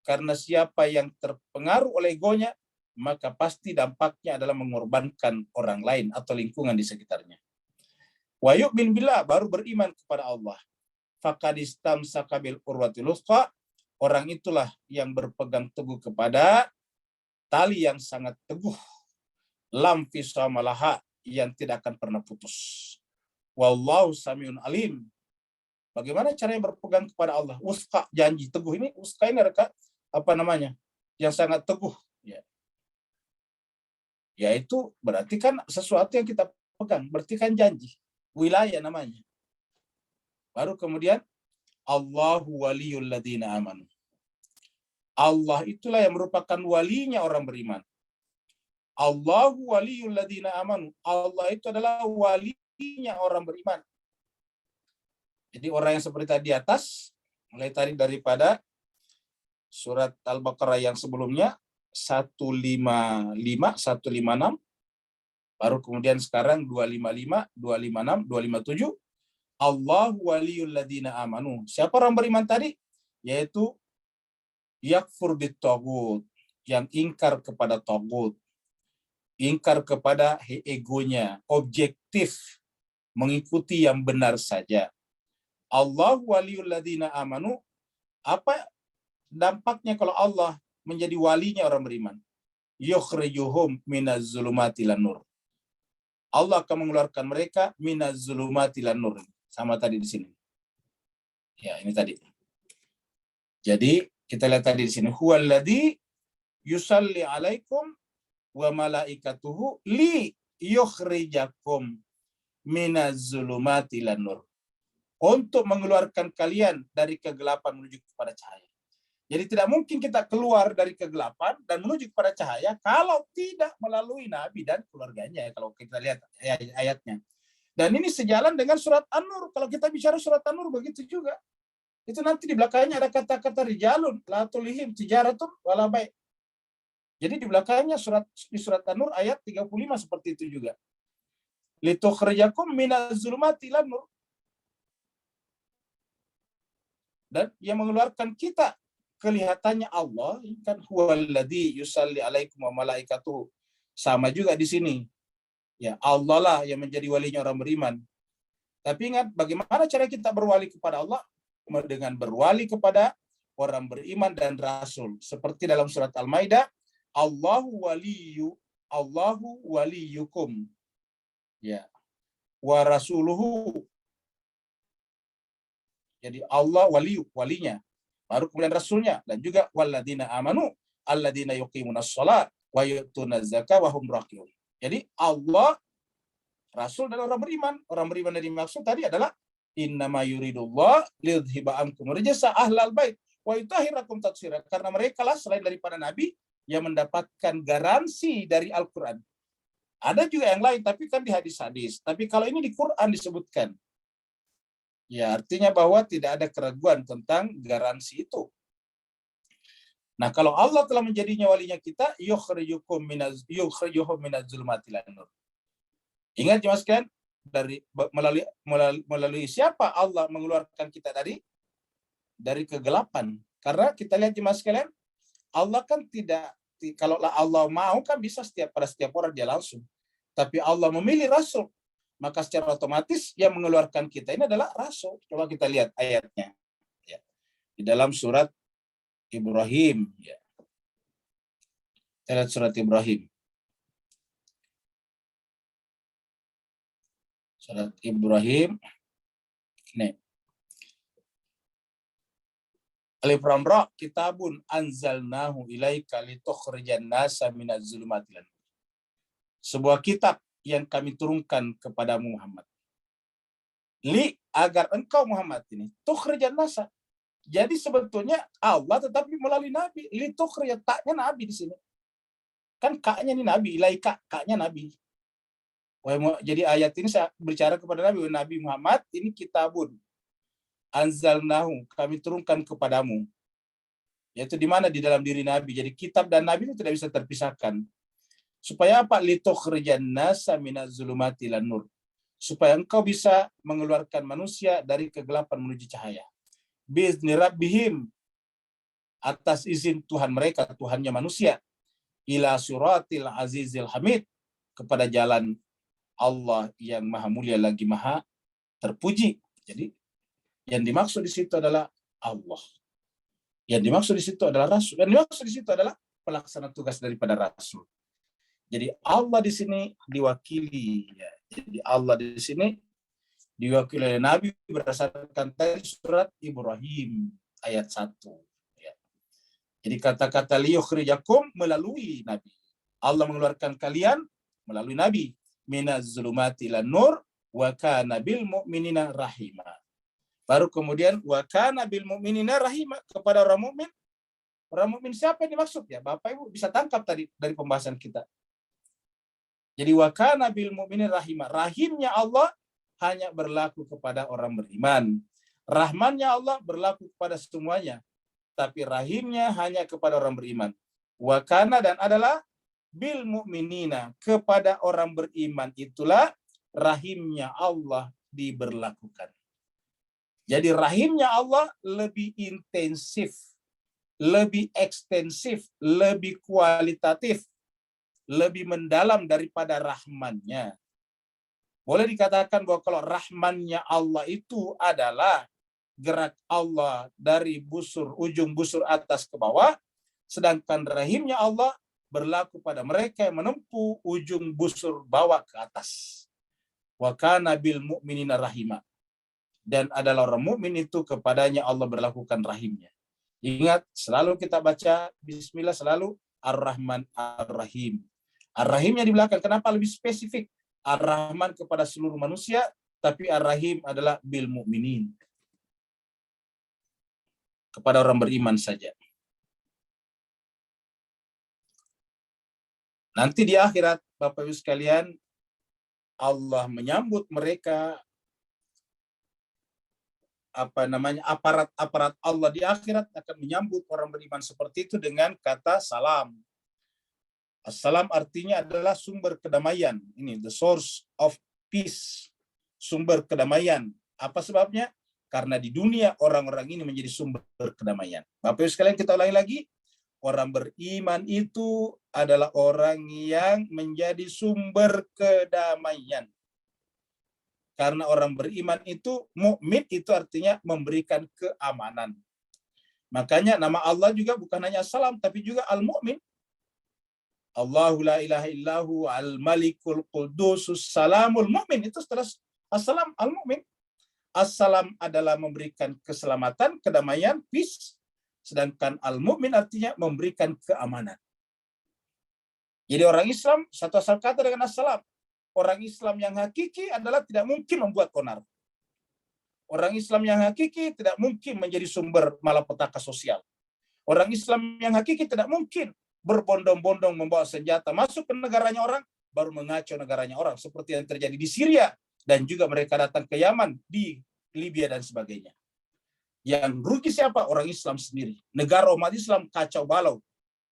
Speaker 1: Karena siapa yang terpengaruh oleh egonya, maka pasti dampaknya adalah mengorbankan orang lain atau lingkungan di sekitarnya. Wa yu'min billah, baru beriman kepada Allah. Faqad istamsaka bil urwatil wuthqa, orang itulah yang berpegang teguh kepada tali yang sangat teguh. Lam fisama laha, yang tidak akan pernah putus. Wallahu samiun alim. Bagaimana caranya berpegang kepada Allah? Wuthqa, janji teguh ini. Wuthqa ini apa namanya? Yang sangat teguh. Ya. Yaitu berarti kan sesuatu yang kita pegang, berarti kan janji. Wilayah namanya. Baru kemudian Allahu waliyul ladzina amanu. Allah itulah yang merupakan walinya orang beriman. Allahu waliyul ladzina amanu. Allah itu adalah walinya orang beriman. Jadi orang yang seperti tadi di atas, mulai tadi daripada surat Al-Baqarah yang sebelumnya 155, 156, baru kemudian sekarang 255, 256, 257. Allahu waliyul ladzina amanu. Siapa orang beriman tadi? Yaitu yakfur bitaghut, yang ingkar kepada taghut. Ingkar kepada egonya, objektif, mengikuti yang benar saja. Allahu waliyul ladzina amanu. Apa dampaknya kalau Allah menjadi walinya orang beriman? Yukhrijuhum minaz zulumati ilan nur. Allah akan mengeluarkan mereka minaz zulumati ilan nur. Sama tadi di sini. Ya, ini tadi. Jadi kita lihat tadi di sini, huwallazi yusalli alaikum wa malaikatuhu li yukhrijakum minaz zulumati ilan nur. Untuk mengeluarkan kalian dari kegelapan menuju kepada cahaya. Jadi tidak mungkin kita keluar dari kegelapan dan menuju kepada cahaya kalau tidak melalui Nabi dan keluarganya. Kalau kita lihat ayat-ayatnya. Dan ini sejalan dengan surat An-Nur. Kalau kita bicara surat An-Nur begitu juga. Itu nanti di belakangnya ada kata-kata rijalun, la tulihim tijaratun wala bai'. Jadi di belakangnya di surat An-Nur ayat 35 seperti itu juga. Litukhrijakum minaz zulumati ilan nur. Dan yang mengeluarkan kita kelihatannya Allah kan huwallazi yusalli alaikum wa malaikatuhu. Sama juga di sini. Ya, Allah lah yang menjadi walinya orang beriman. Tapi ingat bagaimana cara kita berwali kepada Allah? Dengan berwali kepada orang beriman dan rasul. Seperti dalam surat Al-Maidah, Allahu waliyukum. Ya. Wa rasuluhu. Jadi Allah walinya. Baru kemudian rasulnya dan juga walladzina amanu alladzina yuqimunas shalah wa yu'tunaz zakata wa hum raqiun. Jadi Allah, rasul dan orang beriman. Orang beriman yang dimaksud tadi adalah innama yuridullah liyudhiba ankum rijsa ahlal bait wa yutahhirakum tatsira. Karena mereka lah selain daripada nabi yang mendapatkan garansi dari Al-Qur'an. Ada juga yang lain tapi kan di hadis-hadis. Tapi kalau ini di Quran disebutkan. Ya, artinya bahwa tidak ada keraguan tentang garansi itu. Nah, kalau Allah telah menjadinya walinya kita, yukhrijuhum minaz zulumati ilan nur. Ingat jemaah sekalian, melalui siapa Allah mengeluarkan kita dari kegelapan. Karena kita lihat jemaah sekalian, Allah kan tidak, kalau Allah mau kan bisa pada setiap orang dia langsung. Tapi Allah memilih rasul. Maka secara otomatis yang mengeluarkan kita ini adalah rasul. Coba kita lihat ayatnya. Ya. Di dalam surat Ibrahim. Ya. Kita lihat surat Ibrahim. Surat Ibrahim. Nih. Alif Lam Ra, kitabun anzalnahu ilaika litukhrijan nasa minaz zulumati ilan nur. Sebuah kitab yang kami turunkan kepadamu Muhammad. Agar engkau Muhammad ini tukhrijan nasa. Jadi sebetulnya Allah tetapi melalui Nabi. Tukhrij, taknya Nabi di sini. Kan kaknya ini Nabi, ilaika, kaknya Nabi. Jadi ayat ini saya berbicara kepada Nabi Muhammad, ini kitabun anzalnahu, kami turunkan kepadamu. Yaitu di mana? Di dalam diri Nabi. Jadi kitab dan Nabi itu tidak bisa terpisahkan. Supaya apa? Litukhrijan nasa minaz zulumati ilan nur. Supaya engkau bisa mengeluarkan manusia dari kegelapan menuju cahaya. Biizni rabbihim, atas izin Tuhan mereka, Tuhannya manusia. Ila suratil azizil hamid, kepada jalan Allah yang maha mulia lagi maha terpuji. Jadi yang dimaksud di situ adalah Allah. Yang dimaksud di situ adalah rasul. Yang dimaksud di situ adalah pelaksana tugas daripada rasul. Jadi Allah di sini diwakili, ya. Jadi Allah di sini diwakili oleh Nabi berdasarkan tadi surat Ibrahim ayat 1. Ya. Jadi kata-kata liyukhrijakum melalui Nabi. Allah mengeluarkan kalian melalui Nabi. Minaz zulumati ilan nur wa kana bil mu'minina rahima. Baru kemudian wa kana bil mu'minina rahima, kepada orang mukmin. Orang mukmin siapa yang dimaksud? Ya, Bapak Ibu bisa tangkap tadi dari pembahasan kita. Jadi wa kana bil mu'minin rahimah. Rahimnya Allah hanya berlaku kepada orang beriman. Rahmannya Allah berlaku kepada semuanya. Tapi rahimnya hanya kepada orang beriman. Wa kana, dan adalah bil mu'minina, kepada orang beriman itulah rahimnya Allah diberlakukan. Jadi rahimnya Allah lebih intensif, lebih ekstensif, lebih kualitatif, lebih mendalam daripada rahmannya. Boleh dikatakan bahwa kalau rahmannya Allah itu adalah gerak Allah dari ujung busur atas ke bawah, sedangkan rahimnya Allah berlaku pada mereka yang menempuh ujung busur bawah ke atas. Wa kana bil mu'minina rahima. Dan adalah orang mukmin itu kepadanya Allah berlakukan rahimnya. Ingat, selalu kita baca bismillah, selalu Ar-Rahman Ar-Rahim. Ar-Rahimnya di belakang. Kenapa lebih spesifik? Ar-Rahman kepada seluruh manusia, tapi Ar-Rahim adalah bil mu'minin, kepada orang beriman saja. Nanti di akhirat, Bapak Ibu sekalian, Allah menyambut mereka, aparat Allah di akhirat akan menyambut orang beriman seperti itu dengan kata salam. Assalam artinya adalah sumber kedamaian. Ini the source of peace, sumber kedamaian. Apa sebabnya? Karena di dunia orang-orang ini menjadi sumber kedamaian. Bapak Ibu sekalian, kita ulangi lagi. Orang beriman itu adalah orang yang menjadi sumber kedamaian. Karena orang beriman itu, mukmin itu artinya memberikan keamanan. Makanya nama Allah juga bukan hanya salam, tapi juga al-mu'min. Allahu la ilaha illahu al-malikul qudusus salamul mu'min. Itu setelah assalam al-mu'min. Assalam adalah memberikan keselamatan, kedamaian, peace. Sedangkan al-mu'min artinya memberikan keamanan. Jadi orang Islam satu asal kata dengan assalam. Orang Islam yang hakiki adalah tidak mungkin membuat onar. Orang Islam yang hakiki tidak mungkin menjadi sumber malapetaka sosial. Orang Islam yang hakiki tidak mungkin berbondong-bondong membawa senjata masuk ke negaranya orang, baru mengacau negaranya orang. Seperti yang terjadi di Syria, dan juga mereka datang ke Yaman, di Libya, dan sebagainya. Yang rugi siapa? Orang Islam sendiri. Negara umat Islam kacau balau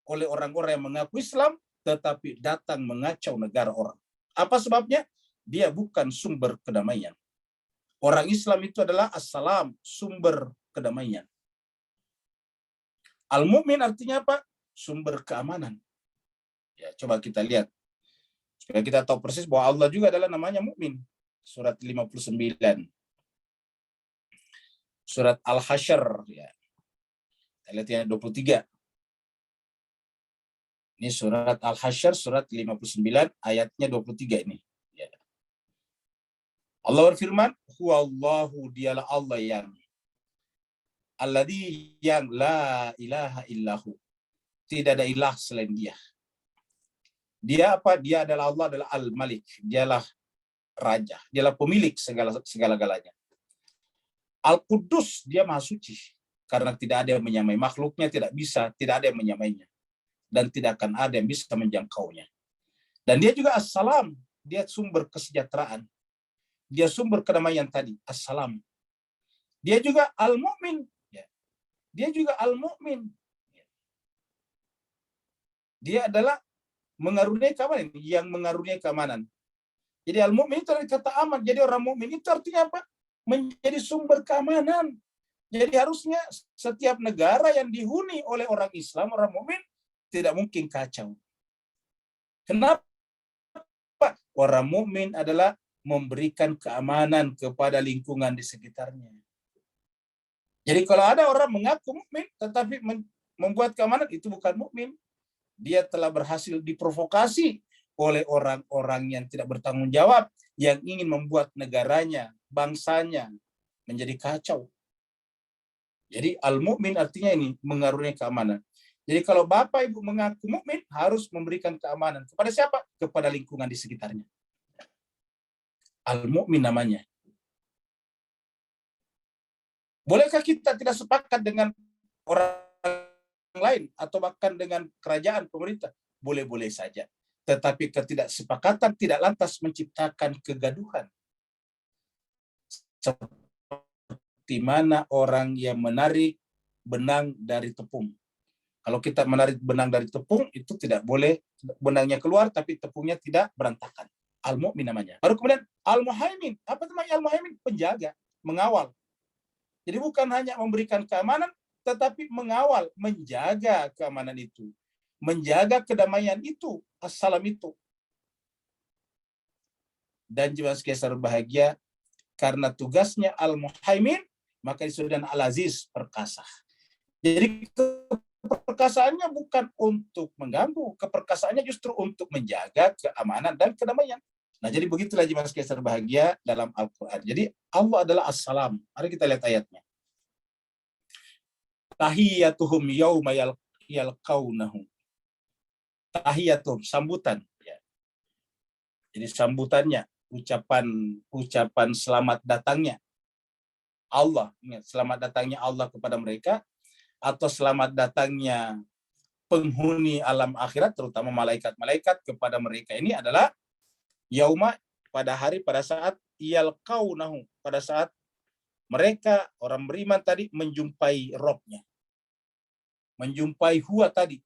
Speaker 1: oleh orang-orang yang mengaku Islam, tetapi datang mengacau negara orang. Apa sebabnya? Dia bukan sumber kedamaian. Orang Islam itu adalah assalam, sumber kedamaian. Al-mu'min artinya apa? Sumber keamanan. Ya, coba kita lihat. Supaya kita tahu persis bahwa Allah juga adalah namanya mukmin. Surat 59. Surat Al-Hasyr. Ya. Kita lihat yang 23. Ini surat Al-Hasyr, surat 59, ayatnya 23 ini. Ya. Allah berfirman, Huwallahu, dialah Allah yang alladzi yang la ilaha illahu. Tidak ada ilah selain dia. Dia apa? Dia adalah Allah, adalah Al-Malik. Dialah Raja. Dialah pemilik segala-galanya. Al-Qudus, dia maha suci. Karena tidak ada yang menyamai. Makhluknya tidak ada yang menyamainya. Dan tidak akan ada yang bisa menjangkaunya. Dan dia juga As-Salam. Dia sumber kesejahteraan. Dia sumber kedamaian tadi. As-Salam. Dia juga Al-Mu'min. Dia juga Al-Mu'min. Dia adalah mengaruniai keamanan, yang mengaruniai keamanan. Jadi al-mu'min itu dari kata aman. Jadi orang mukmin itu artinya apa? Menjadi sumber keamanan. Jadi harusnya setiap negara yang dihuni oleh orang Islam, orang mukmin, tidak mungkin kacau. Kenapa? Orang mukmin adalah memberikan keamanan kepada lingkungan di sekitarnya. Jadi kalau ada orang mengaku mukmin tetapi membuat keamanan, itu bukan mukmin. Dia telah berhasil diprovokasi oleh orang-orang yang tidak bertanggung jawab, yang ingin membuat negaranya, bangsanya menjadi kacau. Jadi al-mu'min artinya ini mengaruniai keamanan. Jadi kalau Bapak Ibu mengaku mukmin, harus memberikan keamanan kepada siapa? Kepada lingkungan di sekitarnya. Al-mu'min namanya. Bolehkah kita tidak sepakat dengan orang lain atau bahkan dengan kerajaan, pemerintah? Boleh-boleh saja. Tetapi ketidaksepakatan tidak lantas menciptakan kegaduhan. Seperti mana orang yang menarik benang dari tepung. Kalau kita menarik benang dari tepung, itu tidak boleh benangnya keluar, tapi tepungnya tidak berantakan. Al-mu'min namanya. Baru kemudian al-muhaimin. Apa namanya al-muhaimin? Penjaga, mengawal. Jadi bukan hanya memberikan keamanan, tetapi mengawal, menjaga keamanan itu. Menjaga kedamaian itu, assalam itu. Dan jemaah sekalian berbahagia, karena tugasnya al-muhaimin, maka disebutkan al-aziz, perkasa. Jadi keperkasaannya bukan untuk mengganggu, keperkasaannya justru untuk menjaga keamanan dan kedamaian. Nah, jadi begitulah jemaah sekalian berbahagia dalam Al-Quran. Jadi Allah adalah assalam. Mari kita lihat ayatnya. Tahiyyatuhum yawma yalqaunahu. Tahiyyatuhum, sambutan. Ya. Jadi sambutannya, ucapan selamat datangnya Allah. Ingat, selamat datangnya Allah kepada mereka, atau selamat datangnya penghuni alam akhirat, terutama malaikat-malaikat, kepada mereka ini adalah yauma, pada hari, pada saat yalqaunahu, pada saat mereka orang beriman tadi menjumpai Robnya, menjumpai huwa tadi,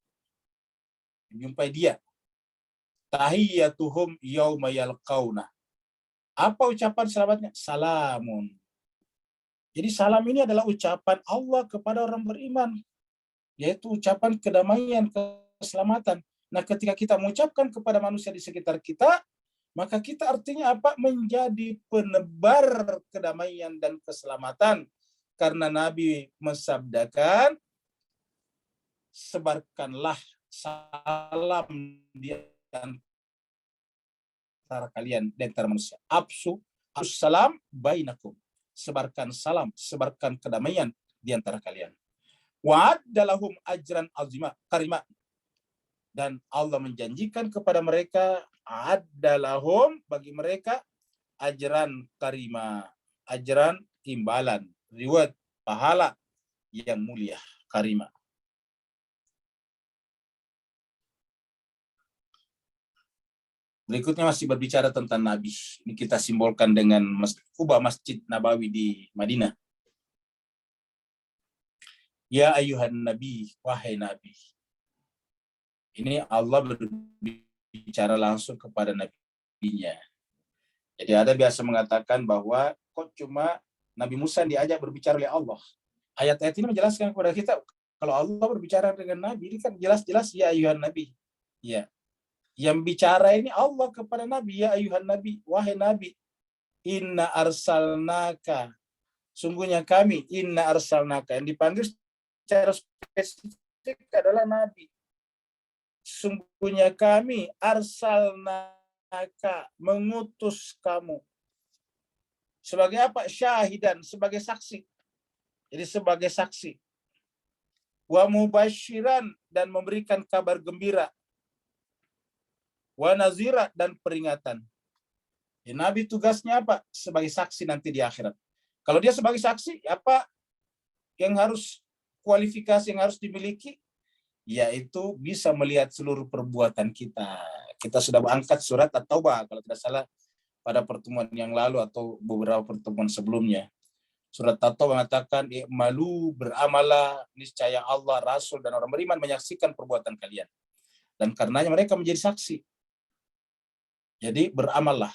Speaker 1: menjumpai dia. Tahiyyatuhum yauma yalqauna. Apa ucapan selamatnya? Salamun. Jadi salam ini adalah ucapan Allah kepada orang beriman, yaitu ucapan kedamaian, keselamatan. Nah, ketika kita mengucapkan kepada manusia di sekitar kita, maka kita artinya apa? Menjadi penebar kedamaian dan keselamatan. Karena Nabi mensabdakan, sebarkanlah salam di antara kalian, di antara manusia. Salam bainakum. Sebarkan salam, sebarkan kedamaian di antara kalian. Wa'adalahum ajran azima karima. Dan Allah menjanjikan kepada mereka, adalahum, bagi mereka, ajran karima, ajran imbalan, reward, pahala yang mulia, karima. Berikutnya masih berbicara tentang Nabi. Ini kita simbolkan dengan kubah Masjid Nabawi di Madinah. Ya ayuhan Nabi, wahai Nabi. Ini Allah berbicara langsung kepada Nabi-Nya. Jadi ada biasa mengatakan bahwa kok cuma Nabi Musa diajak berbicara oleh Allah. Ayat-ayat ini menjelaskan kepada kita, kalau Allah berbicara dengan Nabi, ini kan jelas-jelas ya ayuhan Nabi. Ya. Yang bicara ini Allah kepada Nabi, ya ayuhan Nabi, wahai Nabi, inna arsalnaka, sungguhnya kami, inna arsalnaka, yang dipanggil secara spesifik adalah Nabi. Sungguhnya kami, arsalnaka, mengutus kamu. Sebagai apa? Syahidan, sebagai saksi. Jadi sebagai saksi. Wa mubasyiran, dan memberikan kabar gembira. Wa nazira, dan peringatan. Ya, Nabi tugasnya apa? Sebagai saksi nanti di akhirat. Kalau dia sebagai saksi, apa yang harus, kualifikasi yang harus dimiliki? Yaitu bisa melihat seluruh perbuatan kita. Kita sudah angkat surat At-Taubah, kalau tidak salah, pada pertemuan yang lalu atau beberapa pertemuan sebelumnya. Surat At-Taubah mengatakan, i'malu, beramalah, niscaya Allah, Rasul, dan orang beriman menyaksikan perbuatan kalian. Dan karenanya mereka menjadi saksi. Jadi beramallah.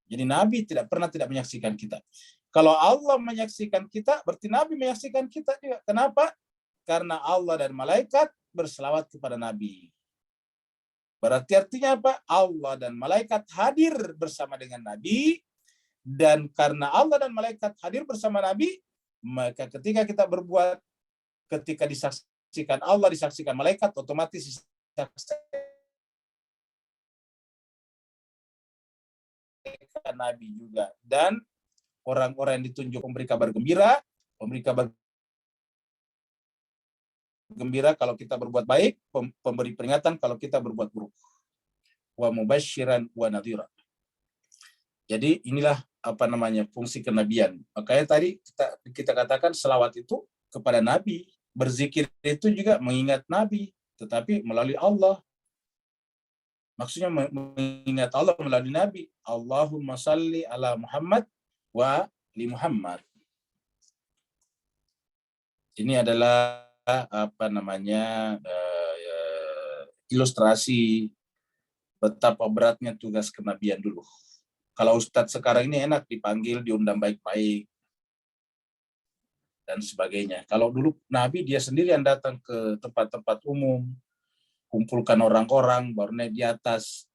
Speaker 1: Jadi Nabi tidak pernah tidak menyaksikan kita. Kalau Allah menyaksikan kita, berarti Nabi menyaksikan kita juga. Kenapa? Karena Allah dan malaikat berselawat kepada Nabi. Berarti artinya apa? Allah dan malaikat hadir bersama dengan Nabi. Dan karena Allah dan malaikat hadir bersama Nabi, maka ketika kita berbuat, ketika disaksikan Allah, disaksikan malaikat, otomatis disaksikan Nabi juga. Dan orang-orang yang ditunjuk memberi kabar gembira kalau kita berbuat baik, pemberi peringatan kalau kita berbuat buruk. Wa mubasyiran wa nadhira. Jadi inilah fungsi kenabian. Makanya tadi kita katakan selawat itu kepada Nabi, berzikir itu juga mengingat Nabi, tetapi melalui Allah. Maksudnya mengingat Allah melalui Nabi. Allahumma salli ala Muhammad wa li Muhammad. Ini adalah ilustrasi betapa beratnya tugas kenabian dulu. Kalau Ustadz sekarang ini enak dipanggil, diundang baik-baik, dan sebagainya. Kalau dulu Nabi dia sendiri yang datang ke tempat-tempat umum, kumpulkan orang-orang, baru naik di atas,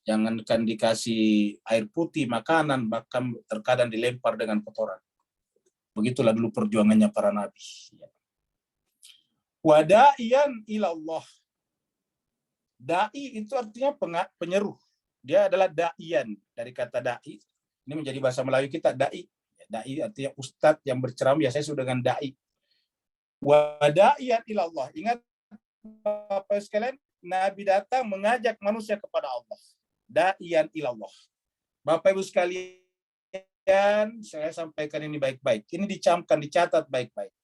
Speaker 1: jangankan dikasih air putih, makanan, bahkan terkadang dilempar dengan kotoran. Begitulah dulu perjuangannya para Nabi. Wada'iyan ilallah. Da'i itu artinya penyeru. Dia adalah da'iyan, dari kata da'i. Ini menjadi bahasa Melayu kita, da'i. Da'i artinya ustadz yang berceramah, biasanya sudah dengan da'i. Wada'iyan ilallah. Ingat Bapak sekalian, Nabi datang mengajak manusia kepada Allah. Da'iyan ilallah. Bapak Ibu sekalian, saya sampaikan ini baik-baik. Ini dicamkan, dicatat baik-baik.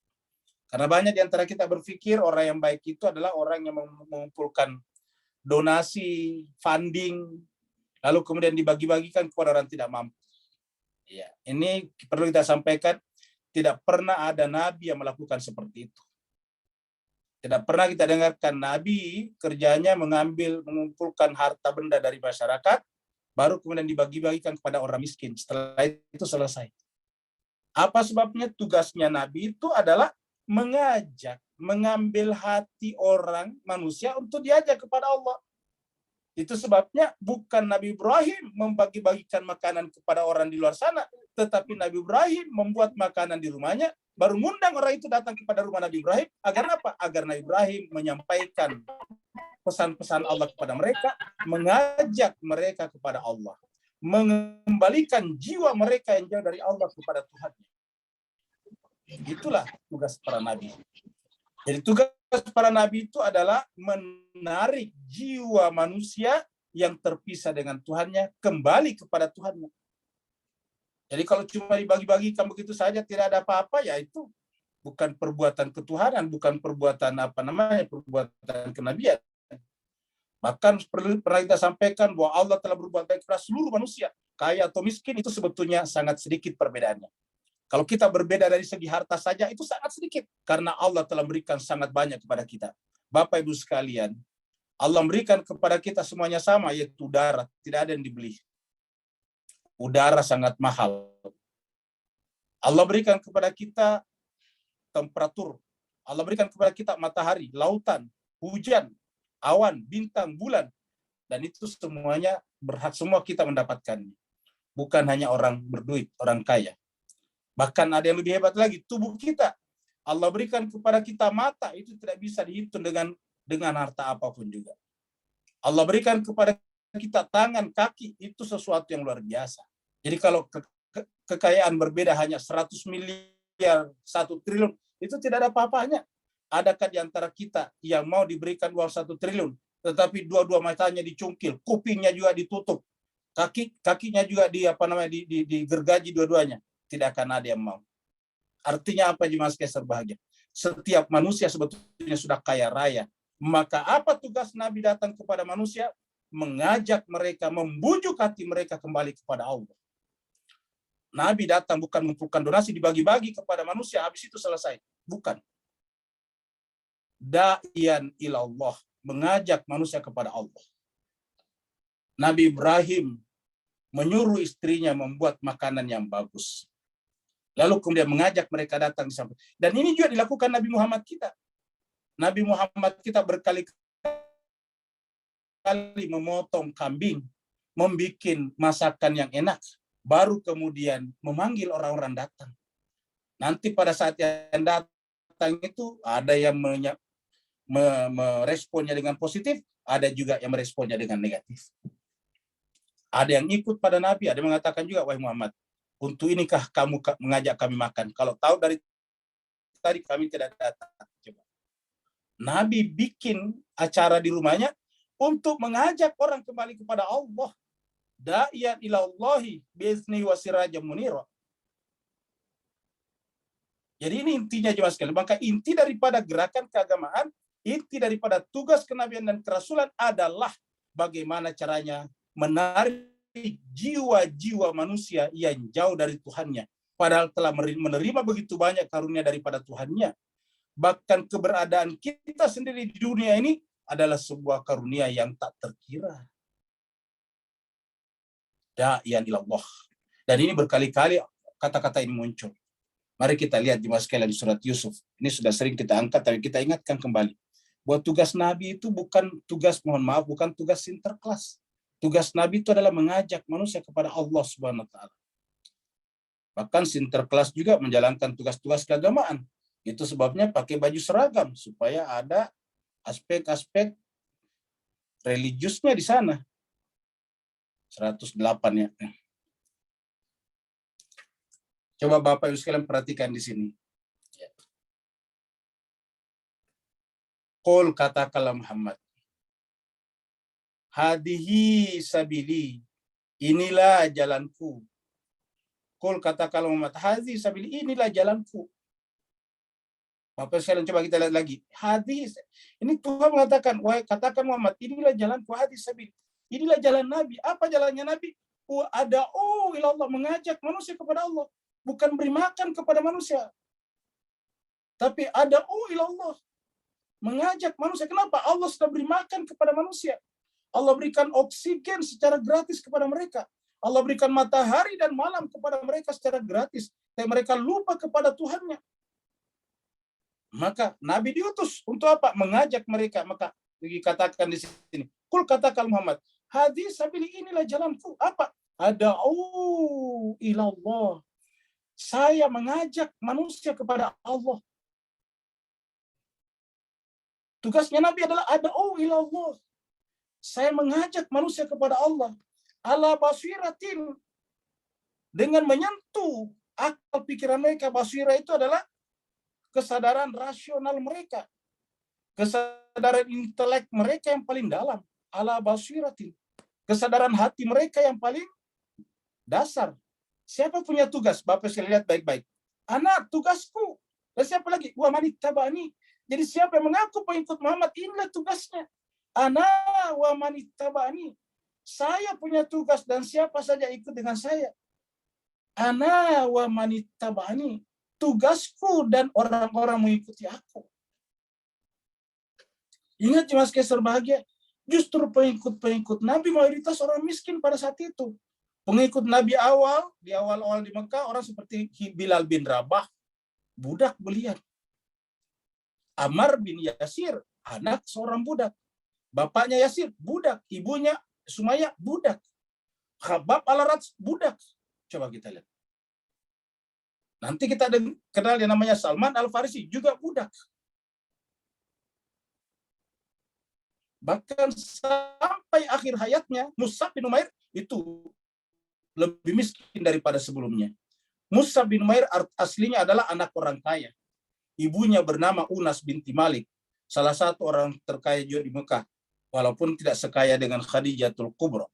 Speaker 1: Karena banyak di antara kita berpikir orang yang baik itu adalah orang yang mengumpulkan donasi, funding, lalu kemudian dibagi-bagikan kepada orang tidak mampu. Ya, ini perlu kita sampaikan, tidak pernah ada nabi yang melakukan seperti itu. Tidak pernah kita dengarkan nabi kerjanya mengumpulkan harta benda dari masyarakat, baru kemudian dibagi-bagikan kepada orang miskin. Setelah itu selesai. Apa sebabnya? Tugasnya nabi itu adalah mengajak, mengambil hati orang manusia untuk diajak kepada Allah. Itu sebabnya bukan Nabi Ibrahim membagi-bagikan makanan kepada orang di luar sana, tetapi Nabi Ibrahim membuat makanan di rumahnya, baru ngundang orang itu datang kepada rumah Nabi Ibrahim. Agar apa? Agar Nabi Ibrahim menyampaikan pesan-pesan Allah kepada mereka, mengajak mereka kepada Allah, mengembalikan jiwa mereka yang jauh dari Allah kepada Tuhan. Itulah tugas para nabi. Jadi tugas para nabi itu adalah menarik jiwa manusia yang terpisah dengan Tuhannya kembali kepada Tuhannya. Jadi kalau cuma dibagi-bagikan begitu saja tidak ada apa-apa, ya itu bukan perbuatan ketuhanan, bukan perbuatan perbuatan kenabian. Bahkan pernah kita sampaikan bahwa Allah telah berbuat baik kepada seluruh manusia, kaya atau miskin, itu sebetulnya sangat sedikit perbedaannya. Kalau kita berbeda dari segi harta saja, itu sangat sedikit. Karena Allah telah memberikan sangat banyak kepada kita. Bapak Ibu sekalian, Allah memberikan kepada kita semuanya sama, yaitu udara. Tidak ada yang dibeli. Udara sangat mahal. Allah berikan kepada kita temperatur. Allah berikan kepada kita matahari, lautan, hujan, awan, bintang, bulan. Dan itu semuanya berhak semua kita mendapatkannya. Bukan hanya orang berduit, orang kaya. Bahkan ada yang lebih hebat lagi, tubuh kita. Allah berikan kepada kita mata, itu tidak bisa dihitung dengan harta apapun juga. Allah berikan kepada kita tangan, kaki, itu sesuatu yang luar biasa. Jadi kalau kekayaan berbeda hanya 100 miliar, 1 triliun, itu tidak ada apa-apanya. Adakah di antara kita yang mau diberikan uang 1 triliun, tetapi dua-dua matanya dicungkil, kupingnya juga ditutup, kakinya juga digergaji dua-duanya? Tidak akan ada yang mau. Artinya apa, jemaah sekalian berbahagia? Setiap manusia sebetulnya sudah kaya raya. Maka apa tugas Nabi datang kepada manusia? Mengajak mereka, membujuk hati mereka kembali kepada Allah. Nabi datang bukan mengumpulkan donasi dibagi-bagi kepada manusia, habis itu selesai. Bukan. Da'iyan ilallah, mengajak manusia kepada Allah. Nabi Ibrahim menyuruh istrinya membuat makanan yang bagus. Lalu kemudian mengajak mereka datang di samping. Dan ini juga dilakukan Nabi Muhammad kita. Nabi Muhammad kita berkali-kali memotong kambing, membuat masakan yang enak, baru kemudian memanggil orang-orang datang. Nanti pada saat yang datang itu ada yang meresponnya dengan positif, ada juga yang meresponnya dengan negatif. Ada yang ikut pada Nabi, ada yang mengatakan juga, wahai Muhammad, untuk inikah kamu mengajak kami makan? Kalau tahu dari tadi kami tidak datang. Coba. Nabi bikin acara di rumahnya untuk mengajak orang kembali kepada Allah. Da'iyan ilallahi bi'izni wa sirajan munira. Jadi ini intinya jemaah sekalian. Maka inti daripada gerakan keagamaan, inti daripada tugas kenabian dan kerasulan adalah bagaimana caranya menarik jiwa-jiwa manusia yang jauh dari Tuhannya, padahal telah menerima begitu banyak karunia daripada Tuhannya. Bahkan keberadaan kita sendiri di dunia ini adalah sebuah karunia yang tak terkira. Da'iyan ilallah. Dan ini berkali-kali kata-kata ini muncul. Mari kita lihat di sekalian di surat Yusuf. Ini sudah sering kita angkat, tapi kita ingatkan kembali. Bahwa tugas Nabi itu bukan tugas, bukan tugas sinterklas. Tugas Nabi itu adalah mengajak manusia kepada Allah Subhanahu wa taala. Bahkan sinterklas juga menjalankan tugas-tugas keagamaan. Itu sebabnya pakai baju seragam supaya ada aspek-aspek religiusnya di sana. 108 ya. Coba Bapak Ibu sekalian perhatikan di sini. Qul katakanlah Muhammad. Hadihi sabili, inilah jalanku. Qul katakanlah Muhammad, hadihi sabili, inilah jalanku. Bapak sekalian, coba kita lihat lagi. Hadis. Ini Tuhan mengatakan, wahai katakan Muhammad, inilah jalanku, hadis sabil. Inilah jalan Nabi. Apa jalannya Nabi? Ada'u ilallah, mengajak manusia kepada Allah. Bukan beri makan kepada manusia. Tapi ada'u ilallah, mengajak manusia. Kenapa? Allah sudah beri makan kepada manusia. Allah berikan oksigen secara gratis kepada mereka. Allah berikan matahari dan malam kepada mereka secara gratis. Tapi mereka lupa kepada Tuhannya. Maka Nabi diutus untuk apa? Mengajak mereka. Maka dikatakan di sini, kul katakan Muhammad, hadis sabili, inilah jalanku. Apa? Ada'u ilallah. Saya mengajak manusia kepada Allah. Tugasnya Nabi adalah ada'u ilallah. Saya mengajak manusia kepada Allah. Ala basiratin. Dengan menyentuh akal pikiran mereka. Basira itu adalah kesadaran rasional mereka, kesadaran intelek mereka yang paling dalam, ala basiratin, kesadaran hati mereka yang paling dasar. Siapa punya tugas? Bapak sekalian lihat baik-baik. Anak, tugasku. Dan siapa lagi? Wa manittaba'ani. Jadi siapa yang mengaku pengikut Muhammad, inilah tugasnya. Ana wa manittaba'ani. Saya punya tugas dan siapa saja ikut dengan saya. Ana wa manittaba'ani. Tugasku dan orang-orang mengikuti aku. Ingat Mas Kaiser bahagia, justru pengikut-pengikut Nabi mayoritas orang miskin pada saat itu. Pengikut Nabi di awal-awal di Mekah, orang seperti Bilal bin Rabah, budak belian. Ammar bin Yasir, anak seorang budak. Bapaknya Yasir, budak. Ibunya Sumayyah, budak. Khabbab al-Arat, budak. Coba kita lihat. Nanti kita kenal yang namanya Salman Al-Farisi, juga budak. Bahkan sampai akhir hayatnya, Mus'ab bin Umair itu lebih miskin daripada sebelumnya. Mus'ab bin Umair aslinya adalah anak orang kaya. Ibunya bernama Unas binti Malik, salah satu orang terkaya juga di Mekah. Walaupun tidak sekaya dengan Khadijatul Kubra.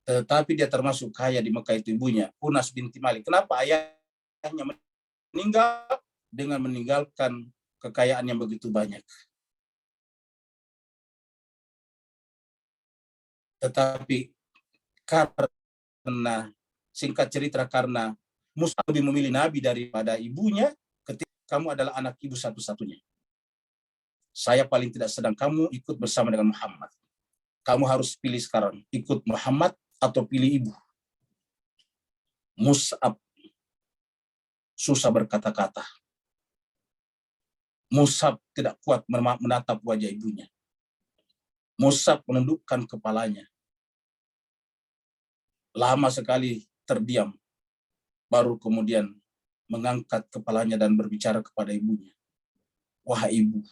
Speaker 1: Tetapi dia termasuk kaya di Mekah itu ibunya, Unas binti Malik. Kenapa? Ayahnya meninggal dengan meninggalkan kekayaan yang begitu banyak. Tetapi karena singkat cerita, karena Musa lebih memilih Nabi daripada ibunya, ketika kamu adalah anak ibu satu-satunya. Saya paling tidak sedang kamu ikut bersama dengan Muhammad. Kamu harus pilih sekarang, ikut Muhammad atau pilih ibu. Mus'ab susah berkata-kata. Mus'ab tidak kuat menatap wajah ibunya. Mus'ab menundukkan kepalanya. Lama sekali terdiam. Baru kemudian mengangkat kepalanya dan berbicara kepada ibunya. Wahai ibu,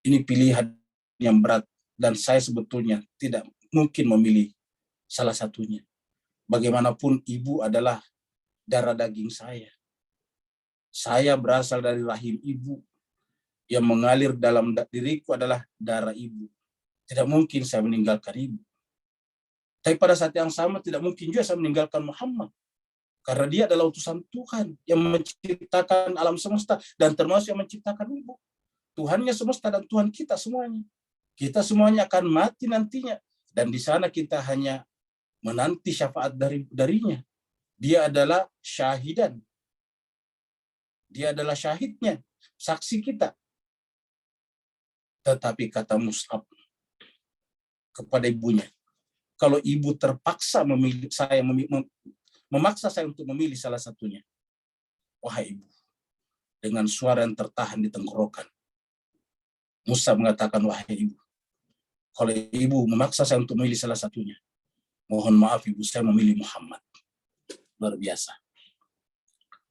Speaker 1: ini pilihan yang berat dan saya sebetulnya tidak mungkin memilih salah satunya. Bagaimanapun ibu adalah darah daging saya. Saya berasal dari rahim ibu. Yang mengalir dalam diriku adalah darah ibu. Tidak mungkin saya meninggalkan ibu. Tapi pada saat yang sama tidak mungkin juga saya meninggalkan Muhammad. Karena dia adalah utusan Tuhan yang menciptakan alam semesta dan termasuk yang menciptakan ibu. Tuhannya semesta dan Tuhan kita semuanya. Kita semuanya akan mati nantinya. Dan di sana kita hanya menanti syafaat darinya. Dia adalah syahidan. Dia adalah syahidnya, saksi kita. Tetapi kata Mus'ab kepada ibunya, kalau ibu terpaksa memilih saya, memaksa saya untuk memilih salah satunya, wahai ibu, dengan suara yang tertahan di tenggorokan, Mus'ab mengatakan, wahai ibu, kalau ibu memaksa saya untuk memilih salah satunya, mohon maaf ibu, saya memilih Muhammad. Luar biasa.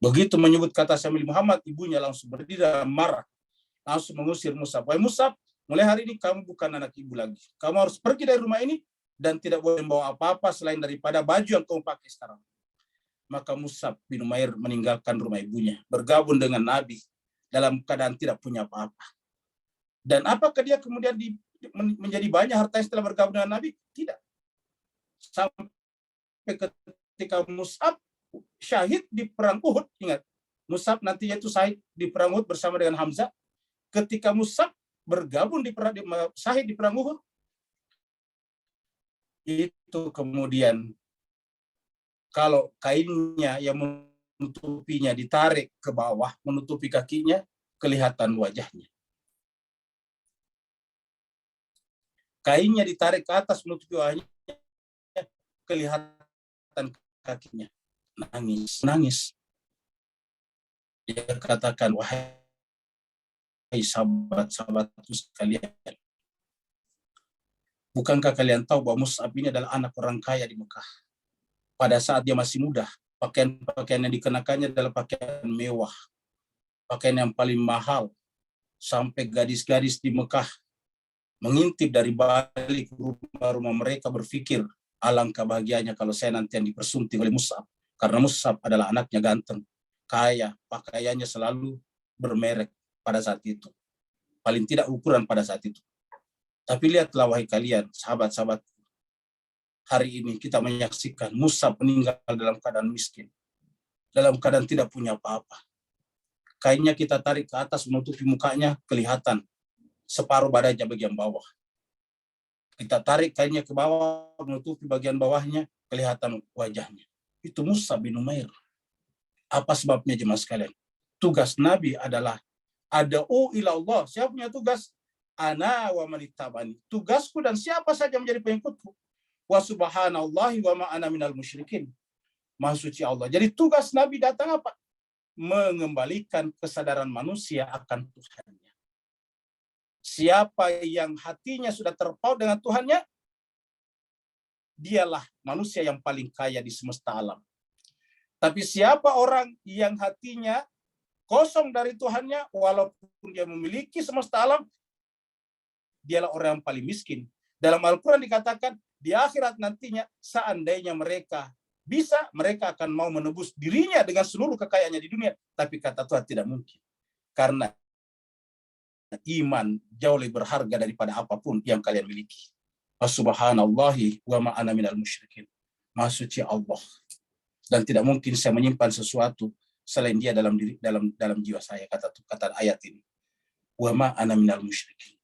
Speaker 1: Begitu menyebut kata saya memilih Muhammad, ibunya langsung berdiri dan marah, langsung mengusir Mus'ab. Wahai Mus'ab, mulai hari ini kamu bukan anak ibu lagi. Kamu harus pergi dari rumah ini dan tidak boleh membawa apa-apa selain daripada baju yang kamu pakai sekarang. Maka Mus'ab bin Umair meninggalkan rumah ibunya, bergabung dengan Nabi dalam keadaan tidak punya apa-apa. Dan apakah dia kemudian menjadi banyak harta setelah bergabung dengan Nabi? Tidak. Sampai ketika Mus'ab syahid di perang Uhud, ingat, Mus'ab nantinya itu Syahid di perang Uhud bersama dengan Hamzah. Ketika Mus'ab bergabung Syahid di perang Uhud, itu kemudian kalau kainnya yang menutupinya ditarik ke bawah, menutupi kakinya, kelihatan wajahnya. Kainnya ditarik ke atas, menutupi wajahnya, kelihatan kakinya. Nangis. Dia katakan, wahai sahabat-sahabatku sekalian, bukankah kalian tahu bahwa Mus'ab ini adalah anak orang kaya di Mekah? Pada saat dia masih muda, pakaian-pakaian yang dikenakannya adalah pakaian mewah, pakaian yang paling mahal, sampai gadis-gadis di Mekah mengintip dari balik rumah-rumah mereka berpikir, alangkah bahagianya kalau saya nanti yang dipersunting oleh Mus'ab. Karena Mus'ab adalah anaknya ganteng, kaya, pakaiannya selalu bermerek pada saat itu. Paling tidak ukuran pada saat itu. Tapi lihatlah wahai kalian, sahabat-sahabat, hari ini kita menyaksikan Mus'ab meninggal dalam keadaan miskin, dalam keadaan tidak punya apa-apa. Kainnya kita tarik ke atas menutupi mukanya, kelihatan separuh badannya bagian bawah. Kita tarik kainnya ke bawah menutupi bagian bawahnya, kelihatan wajahnya. Itu Mus'ab bin Umair. Apa sebabnya jemaah sekalian? Tugas Nabi adalah ad'u ila Allah. Siapa punya tugas? Ana wa manittabani. Tugasku dan siapa saja menjadi pengikutku. Wa subhanallahi wa ma ana minal musyrikin. Maha suci Allah. Jadi tugas Nabi datang apa? Mengembalikan kesadaran manusia akan Tuhannya. Siapa yang hatinya sudah terpaut dengan Tuhannya, dialah manusia yang paling kaya di semesta alam. Tapi siapa orang yang hatinya kosong dari Tuhannya, walaupun dia memiliki semesta alam, dialah orang yang paling miskin. Dalam Al-Quran dikatakan, di akhirat nantinya, seandainya mereka bisa, mereka akan mau menebus dirinya dengan seluruh kekayaannya di dunia. Tapi kata Tuhan tidak mungkin. Karena iman jauh lebih berharga daripada apapun yang kalian miliki. Subhanallahi wa ma ana minal musyrikin. Maha suci Allah. Dan tidak mungkin saya menyimpan sesuatu selain dia dalam jiwa saya, kata ayat ini. Wa ma ana minal musyrikin.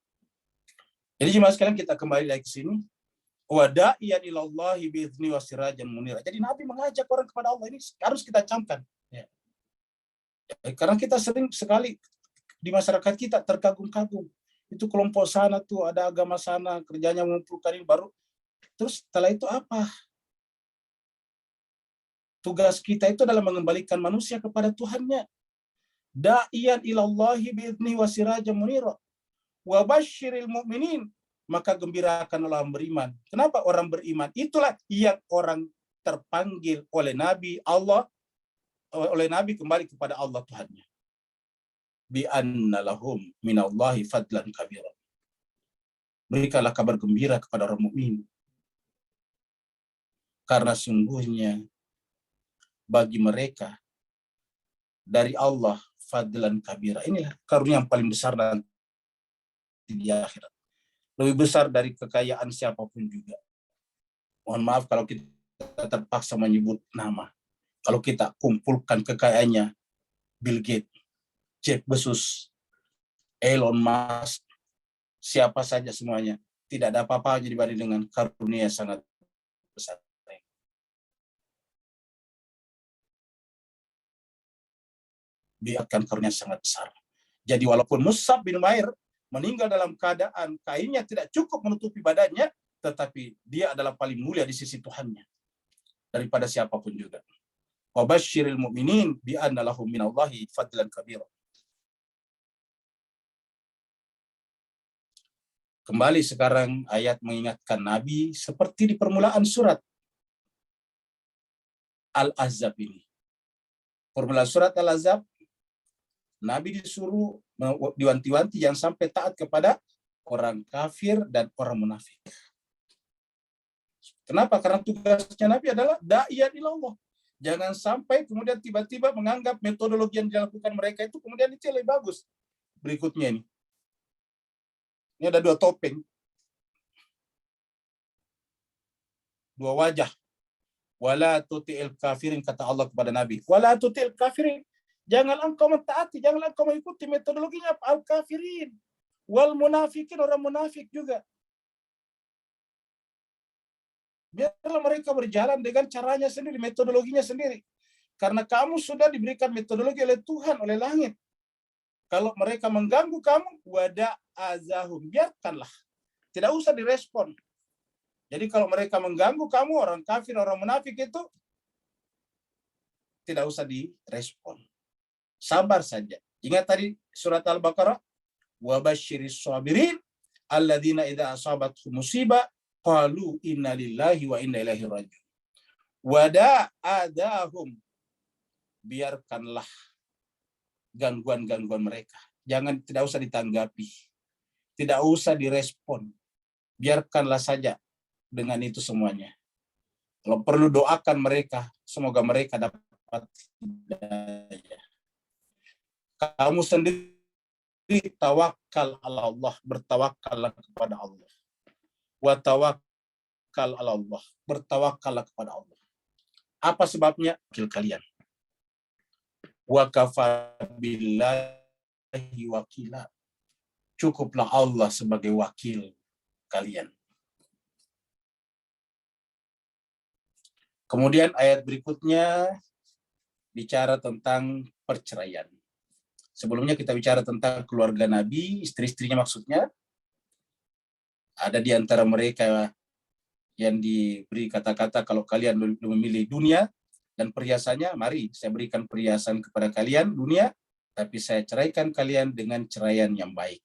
Speaker 1: Jadi jemaah sekalian, kita kembali lagi ke sini. Wa da'iyan ilallahi bi'idzni wa sirajan munira. Jadi Nabi mengajak orang kepada Allah, ini harus kita camkan. Ya. Karena kita sering sekali di masyarakat kita terkagum-kagum. Itu kelompok sana tuh, ada agama sana, kerjanya mengumpulkan ini baru. Terus setelah itu apa? Tugas kita itu adalah mengembalikan manusia kepada Tuhannya. Da'iyan ilallahi bi'idzni wa sirajan munira. Wa basyiril mu'minin. Maka gembirakan orang beriman. Kenapa orang beriman? Itulah yang orang terpanggil oleh Nabi kembali kepada Allah Tuhannya. Bi anna lahum minallahi fadlan kabira. Berikanlah kabar gembira kepada orang mukmin. Karena sungguhnya bagi mereka dari Allah fadlan kabira. Inilah karunia yang paling besar nanti di akhirat. Lebih besar dari kekayaan siapapun juga. Mohon maaf kalau kita terpaksa menyebut nama. Kalau kita kumpulkan kekayaannya Bill Gates, Jeff Bezos, Elon Musk, siapa saja semuanya, tidak ada apa-apanya dibanding dengan karunia yang sangat besar. Biarkan karunia sangat besar. Jadi walaupun Mus'ab bin Umair meninggal dalam keadaan kainnya tidak cukup menutupi badannya, tetapi dia adalah paling mulia di sisi Tuhannya daripada siapapun juga. Wa basyiril mu'minin bi anna lahum minallahi fadlan kabira. Kembali sekarang ayat mengingatkan Nabi seperti di permulaan surat Al-Ahzab ini. Permulaan surat Al-Ahzab, Nabi disuruh diwanti-wanti yang sampai taat kepada orang kafir dan orang munafik. Kenapa? Karena tugasnya Nabi adalah da'iyan ilallah. Jangan sampai kemudian tiba-tiba menganggap metodologi yang dilakukan mereka itu kemudian itu lebih bagus. Berikutnya ini. Ini ada dua topeng. Dua wajah. Wala tuti'il kafirin, kata Allah kepada Nabi. Wala tuti'il kafirin. Jangan engkau mentaati, jangan engkau mengikuti metodologinya al-kafirin wal munafikin, orang munafik juga. Biarlah mereka berjalan dengan caranya sendiri, metodologinya sendiri. Karena kamu sudah diberikan metodologi oleh Tuhan, oleh langit. Kalau mereka mengganggu kamu, wada azahum, biarkanlah. Tidak usah direspon. Jadi kalau mereka mengganggu kamu, orang kafir, orang munafik itu, tidak usah direspon. Sabar saja. Ingat tadi surat Al-Baqarah, wa basyiris sabirin alladzina idza asabatuhum musibah qalu inna lillahi wa inna ilaihi raji'un. Wada adahum, biarkanlah gangguan-gangguan mereka. Tidak usah ditanggapi. Tidak usah direspon. Biarkanlah saja dengan itu semuanya. Kalau perlu doakan mereka, semoga mereka dapat hidayah. Kamu sendiri tawakal ala Allah, bertawakallah kepada Allah. Wa tawakkal ala Allah, bertawakallah kepada Allah. Apa sebabnya? Wakil kalian. Wa kafa billahi wakila. Cukuplah Allah sebagai wakil kalian. Kemudian ayat berikutnya bicara tentang perceraian. Sebelumnya kita bicara tentang keluarga Nabi, istri-istrinya maksudnya. Ada di antara mereka yang diberi kata-kata, kalau kalian memilih dunia dan perhiasannya, mari saya berikan perhiasan kepada kalian dunia, tapi saya ceraikan kalian dengan ceraian yang baik.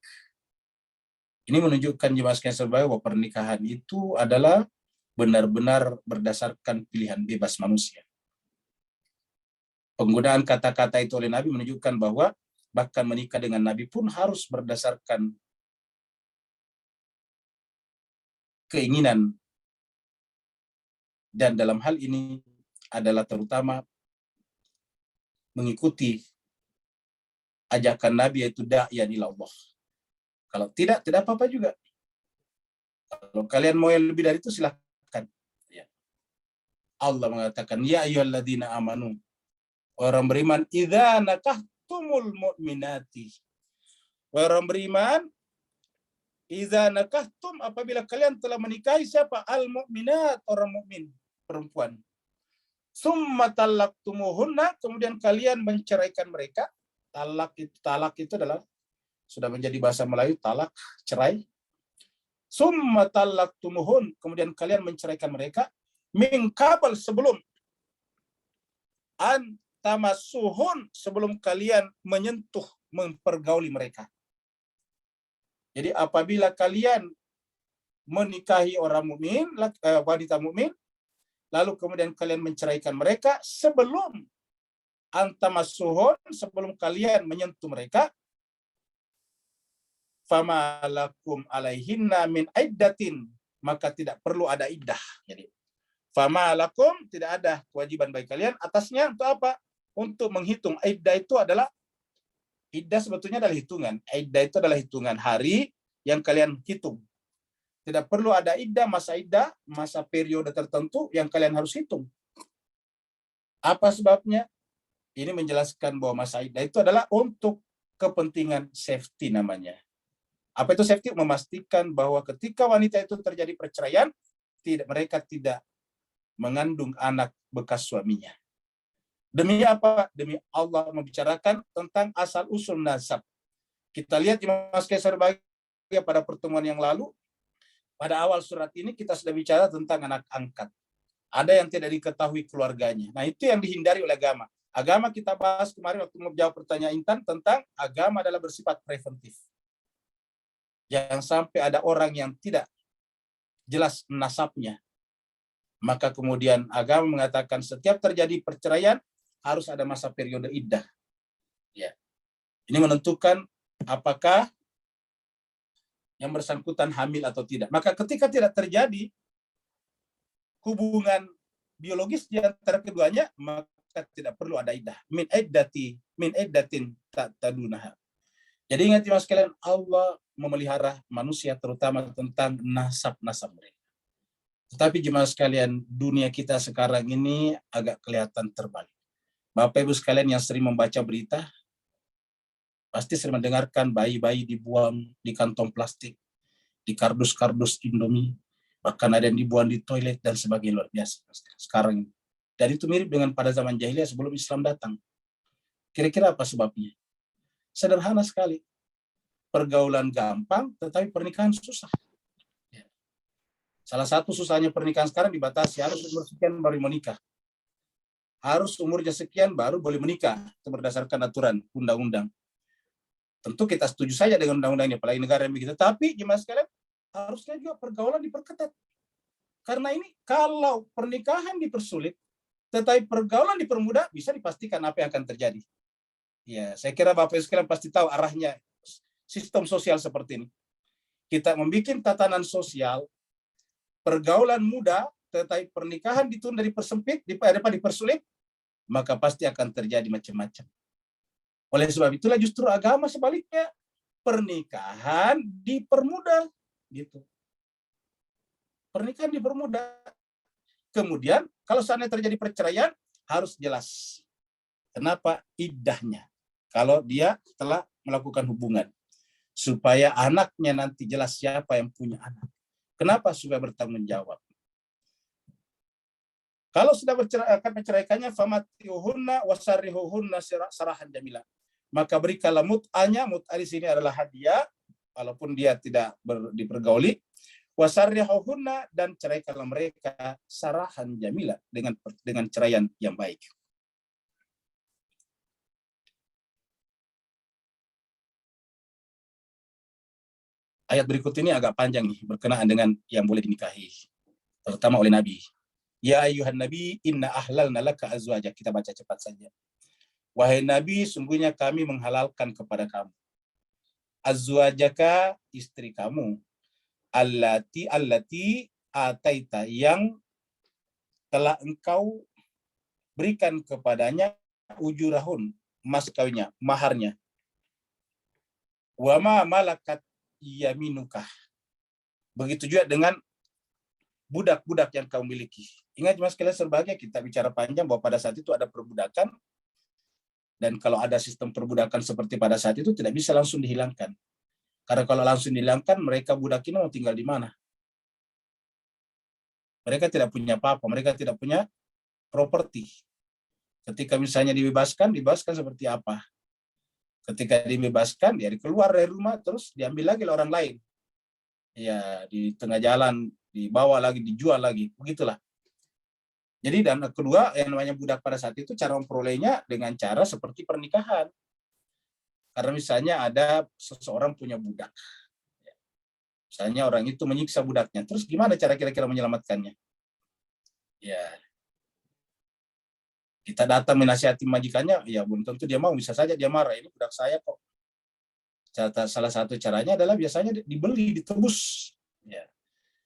Speaker 1: Ini menunjukkan jemaah sekalian bahwa pernikahan itu adalah benar-benar berdasarkan pilihan bebas manusia. Penggunaan kata-kata itu oleh Nabi menunjukkan bahwa bahkan menikah dengan Nabi pun harus berdasarkan keinginan, dan dalam hal ini adalah terutama mengikuti ajakan Nabi, yaitu da'yan ila Allah. Kalau tidak apa-apa juga. Kalau kalian mau yang lebih dari itu silahkan. Ya. Allah mengatakan, ya ayyuhalladzina amanu, orang beriman, idza nakahtumul mu'minati. Orang beriman, idza nakahtum, apabila kalian telah menikahi siapa? Al-mu'minat, orang mukmin, perempuan. Summa talaktumuhunna, kemudian kalian menceraikan mereka. Talak itu adalah sudah menjadi bahasa Melayu, talak, cerai. Summa talaktumuhun, kemudian kalian menceraikan mereka. Min qabl, sebelum. An tamassuhun, sebelum kalian menyentuh, mempergauli mereka. Jadi apabila kalian menikahi orang mukmin, wanita mukmin, lalu kemudian kalian menceraikan mereka sebelum antamassuhun, sebelum kalian menyentuh mereka, famalakum alaihinna min iddatin, maka tidak perlu ada iddah. Jadi famalakum, tidak ada kewajiban bagi kalian atasnya untuk apa? Untuk menghitung. Iddah itu adalah, iddah sebetulnya adalah hitungan. Iddah itu adalah hitungan hari yang kalian hitung. Tidak perlu ada iddah, masa periode tertentu yang kalian harus hitung. Apa sebabnya? Ini menjelaskan bahwa masa iddah itu adalah untuk kepentingan safety namanya. Apa itu safety? Memastikan bahwa ketika wanita itu terjadi perceraian, mereka tidak mengandung anak bekas suaminya. Demi apa? Demi Allah membicarakan tentang asal-usul nasab. Kita lihat di Mas Kaisar Bahagia pada pertemuan yang lalu, pada awal surat ini kita sudah bicara tentang anak angkat. Ada yang tidak diketahui keluarganya. Nah, itu yang dihindari oleh agama. Agama kita bahas kemarin waktu menjawab pertanyaan Intan tentang agama adalah bersifat preventif. Jangan sampai ada orang yang tidak jelas nasabnya. Maka kemudian agama mengatakan setiap terjadi perceraian harus ada masa periode iddah. Ya. Ini menentukan apakah yang bersangkutan hamil atau tidak. Maka ketika tidak terjadi hubungan biologis di antara keduanya, maka tidak perlu ada iddah. Min iddatin tadunaha. Jadi ingat Mas sekalian, Allah memelihara manusia terutama tentang nasab-nasab mereka. Tetapi jemaah sekalian, dunia kita sekarang ini agak kelihatan terbalik. Bapak Ibu sekalian yang sering membaca berita, pasti sering mendengarkan bayi-bayi dibuang di kantong plastik, di kardus-kardus Indomie, bahkan ada yang dibuang di toilet dan sebagainya. Luar biasa sekarang. Dan itu mirip dengan pada zaman jahiliyah sebelum Islam datang. Kira-kira apa sebabnya? Sederhana sekali. Pergaulan gampang, tetapi pernikahan susah. Salah satu susahnya pernikahan sekarang dibatasi, harus umur sekian baru menikah. Harus umurnya sekian baru boleh menikah. Itu berdasarkan aturan undang-undang. Tentu kita setuju saja dengan undang-undangnya, apalagi negara yang begitu. Tapi gimana sekalian, harusnya juga pergaulan diperketat. Karena ini kalau pernikahan dipersulit, tetapi pergaulan dipermudah, bisa dipastikan apa yang akan terjadi. Ya, saya kira Bapak Ibu sekalian pasti tahu arahnya sistem sosial seperti ini. Kita membuat tatanan sosial, pergaulan mudah, tetapi pernikahan ditunda, dipersempit, dipersulit, maka pasti akan terjadi macam-macam. Oleh sebab itulah justru agama sebaliknya, pernikahan dipermudah, gitu. Pernikahan dipermudah. Kemudian kalau seandainya terjadi perceraian, harus jelas. Kenapa? Iddahnya. Kalau dia telah melakukan hubungan. Supaya anaknya nanti jelas siapa yang punya anak. Kenapa? Supaya bertanggung jawab. Kalau sudah akan menceraikannya, famatiuhunna wasarihuhunna sarahan jamila. Maka berikanlah mut'anya, mut'a di sini adalah hadiah, walaupun dia tidak dipergauli. Wasarihuhunna, dan ceraikanlah mereka sarahan jamila, dengan ceraian yang baik. Ayat berikut ini agak panjang nih, berkenaan dengan yang boleh dinikahi, terutama oleh Nabi. Ya ayuhan Nabi, inna ahlalna laka azwajak. Kita baca cepat saja. Wahai Nabi, sungguhnya kami menghalalkan kepada kamu azwajaka, istri kamu, allati ataita, yang telah engkau berikan kepadanya ujurahun, mas kawinnya, maharnya. Wa ma malakat yaminuka. Begitu juga dengan budak-budak yang kau miliki. Ingat mas sekalian, sebagai kita bicara panjang bahwa pada saat itu ada perbudakan, dan kalau ada sistem perbudakan seperti pada saat itu tidak bisa langsung dihilangkan. Karena kalau langsung dihilangkan, mereka budak ini mau tinggal di mana? Mereka tidak punya apa-apa, mereka tidak punya properti. Ketika misalnya dibebaskan seperti apa? Ketika dibebaskan, dia keluar dari rumah, terus diambil lagi oleh orang lain. Ya, di tengah jalan, dibawa lagi, dijual lagi, begitulah. Jadi, dan kedua, yang namanya budak pada saat itu, cara memperolehnya dengan cara seperti pernikahan. Karena misalnya ada seseorang punya budak. Misalnya orang itu menyiksa budaknya, terus gimana cara kira-kira menyelamatkannya? Ya, kita datang menasihati majikannya, ya belum tentu dia mau, bisa saja dia marah, ini budak saya kok. Salah satu caranya adalah biasanya dibeli, ditebus. Ya.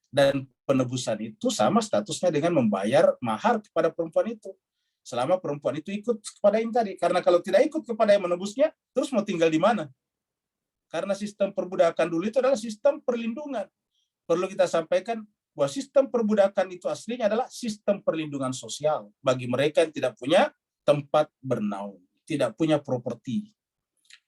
Speaker 1: Dan penebusan itu sama statusnya dengan membayar mahar kepada perempuan itu. Selama perempuan itu ikut kepada yang tadi. Karena kalau tidak ikut kepada yang menebusnya, terus mau tinggal di mana? Karena sistem perbudakan dulu itu adalah sistem perlindungan. Perlu kita sampaikan bahwa sistem perbudakan itu aslinya adalah sistem perlindungan sosial bagi mereka yang tidak punya tempat bernaung, tidak punya properti.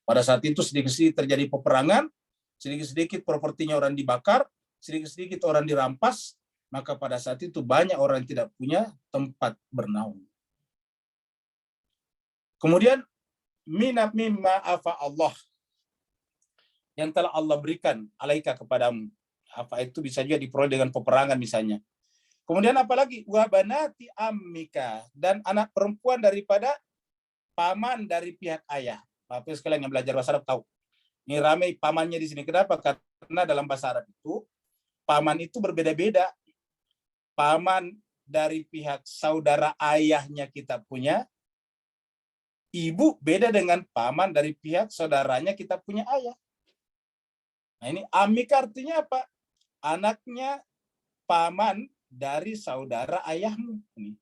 Speaker 1: Pada saat itu sedikit-sedikit terjadi peperangan, sedikit-sedikit propertinya orang dibakar, sedikit-sedikit orang dirampas, maka pada saat itu banyak orang yang tidak punya tempat bernaung. Kemudian, mimma afa Allah, yang telah Allah berikan alaika kepadamu. Apa itu bisa juga diperoleh dengan peperangan misalnya. Kemudian apalagi? Wa banati ammika, dan anak perempuan daripada paman dari pihak ayah. Bapak sekalian yang belajar bahasa Arab tahu. Ini ramai pamannya di sini. Kenapa? Karena dalam bahasa Arab itu paman itu berbeda-beda. Paman dari pihak saudara ayahnya kita punya ibu beda dengan paman dari pihak saudaranya kita punya ayah. Nah ini amik artinya apa? Anaknya paman dari saudara ayahmu. Ini,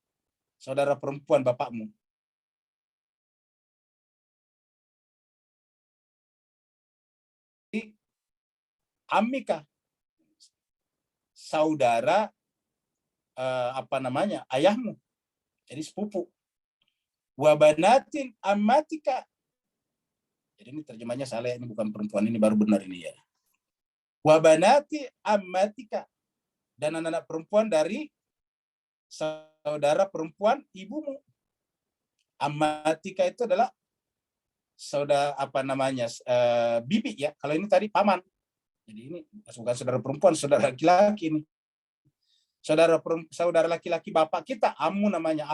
Speaker 1: saudara perempuan bapakmu. Amika, saudara ayahmu, jadi sepupu. Wa banatin ammatika. Jadi ini terjemahnya salah, ini bukan perempuan, ini baru benar ini ya. Wa banati ammatika, dan anak-anak perempuan dari saudara perempuan ibumu. Ammatika itu adalah saudara bibi ya. Kalau ini tadi paman. Jadi ini bukan saudara perempuan, saudara laki-laki ini. Saudara laki-laki bapak kita, ammu namanya.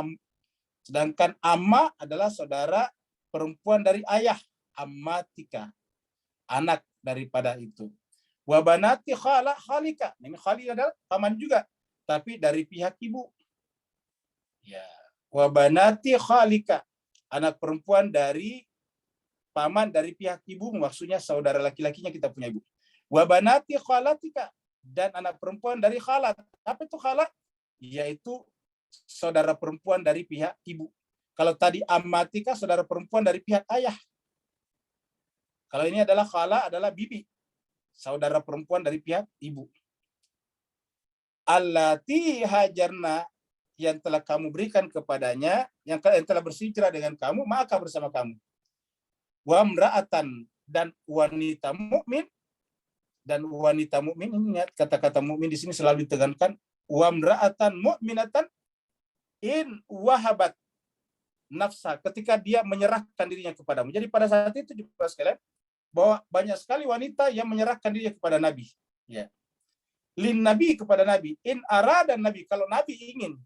Speaker 1: Sedangkan amma adalah saudara perempuan dari ayah. Ammatika, anak daripada itu. Wabanati khalika, ini khali adalah paman juga, tapi dari pihak ibu. Ya, wabanati khalika, anak perempuan dari paman dari pihak ibu, maksudnya saudara laki-lakinya kita punya ibu. Wabanati khalatika, dan anak perempuan dari khalat. Apa itu khalat? Yaitu saudara perempuan dari pihak ibu. Kalau tadi ammatika, saudara perempuan dari pihak ayah. Kalau ini adalah khala, adalah bibi, saudara perempuan dari pihak ibu. Allati hajarna, yang telah kamu berikan kepadanya, yang telah berhijrah dengan kamu, maka bersama kamu. Wa mra'atan, dan wanita mukmin, dan wanita mukmin, ingat kata-kata mukmin di sini selalu ditekankan. Wa mra'atan mu'minatan in wahabat nafsa, ketika dia menyerahkan dirinya kepadamu. Jadi pada saat itu juga sekalian, bahwa banyak sekali wanita yang menyerahkan dirinya kepada Nabi. Ya. Lin Nabi, kepada Nabi. In arada Nabi, kalau Nabi ingin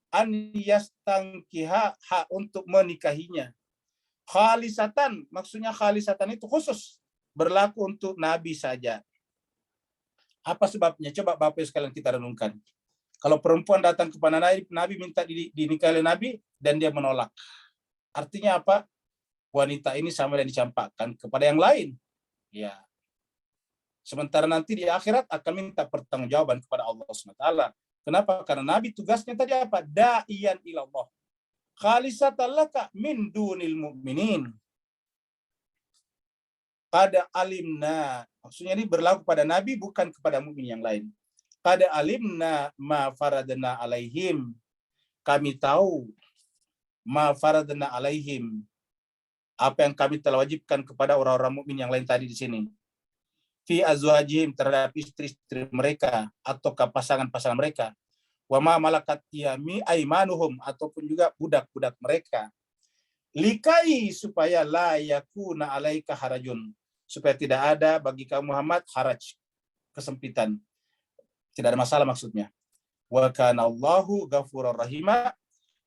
Speaker 1: an yastangkiha, untuk menikahinya. Khalisatan, maksudnya khalisatan itu khusus, berlaku untuk Nabi saja. Apa sebabnya? Coba Bapak sekalian kita renungkan. Kalau perempuan datang kepada Nabi minta dinikahi oleh Nabi dan dia menolak. Artinya apa? Wanita ini sama dan dicampakkan kepada yang lain. Ya. Sementara nanti di akhirat akan minta pertanggungjawaban kepada Allah SWT. Kenapa? Karena Nabi tugasnya tadi apa? Da'iyan ilallah. Khalisatan laka min dunil mu'minin. Pada alimna. Maksudnya ini berlaku pada Nabi, bukan kepada mukmin yang lain. Pada alimna ma faradna alaihim. Kami tahu ma faradna alaihim, apa yang kami telah wajibkan kepada orang-orang mukmin yang lain tadi di sini. Fi azwajihim, terhadap istri-istri mereka atau pasangan-pasangan mereka. Wa ma malakat aimanuhum, ataupun juga budak-budak mereka. Likai, supaya la yakuna alaika harajun, supaya tidak ada bagi kamu Muhammad haraj, kesempitan. Tidak ada masalah maksudnya. Wa kana Allahu ghafurur rahima,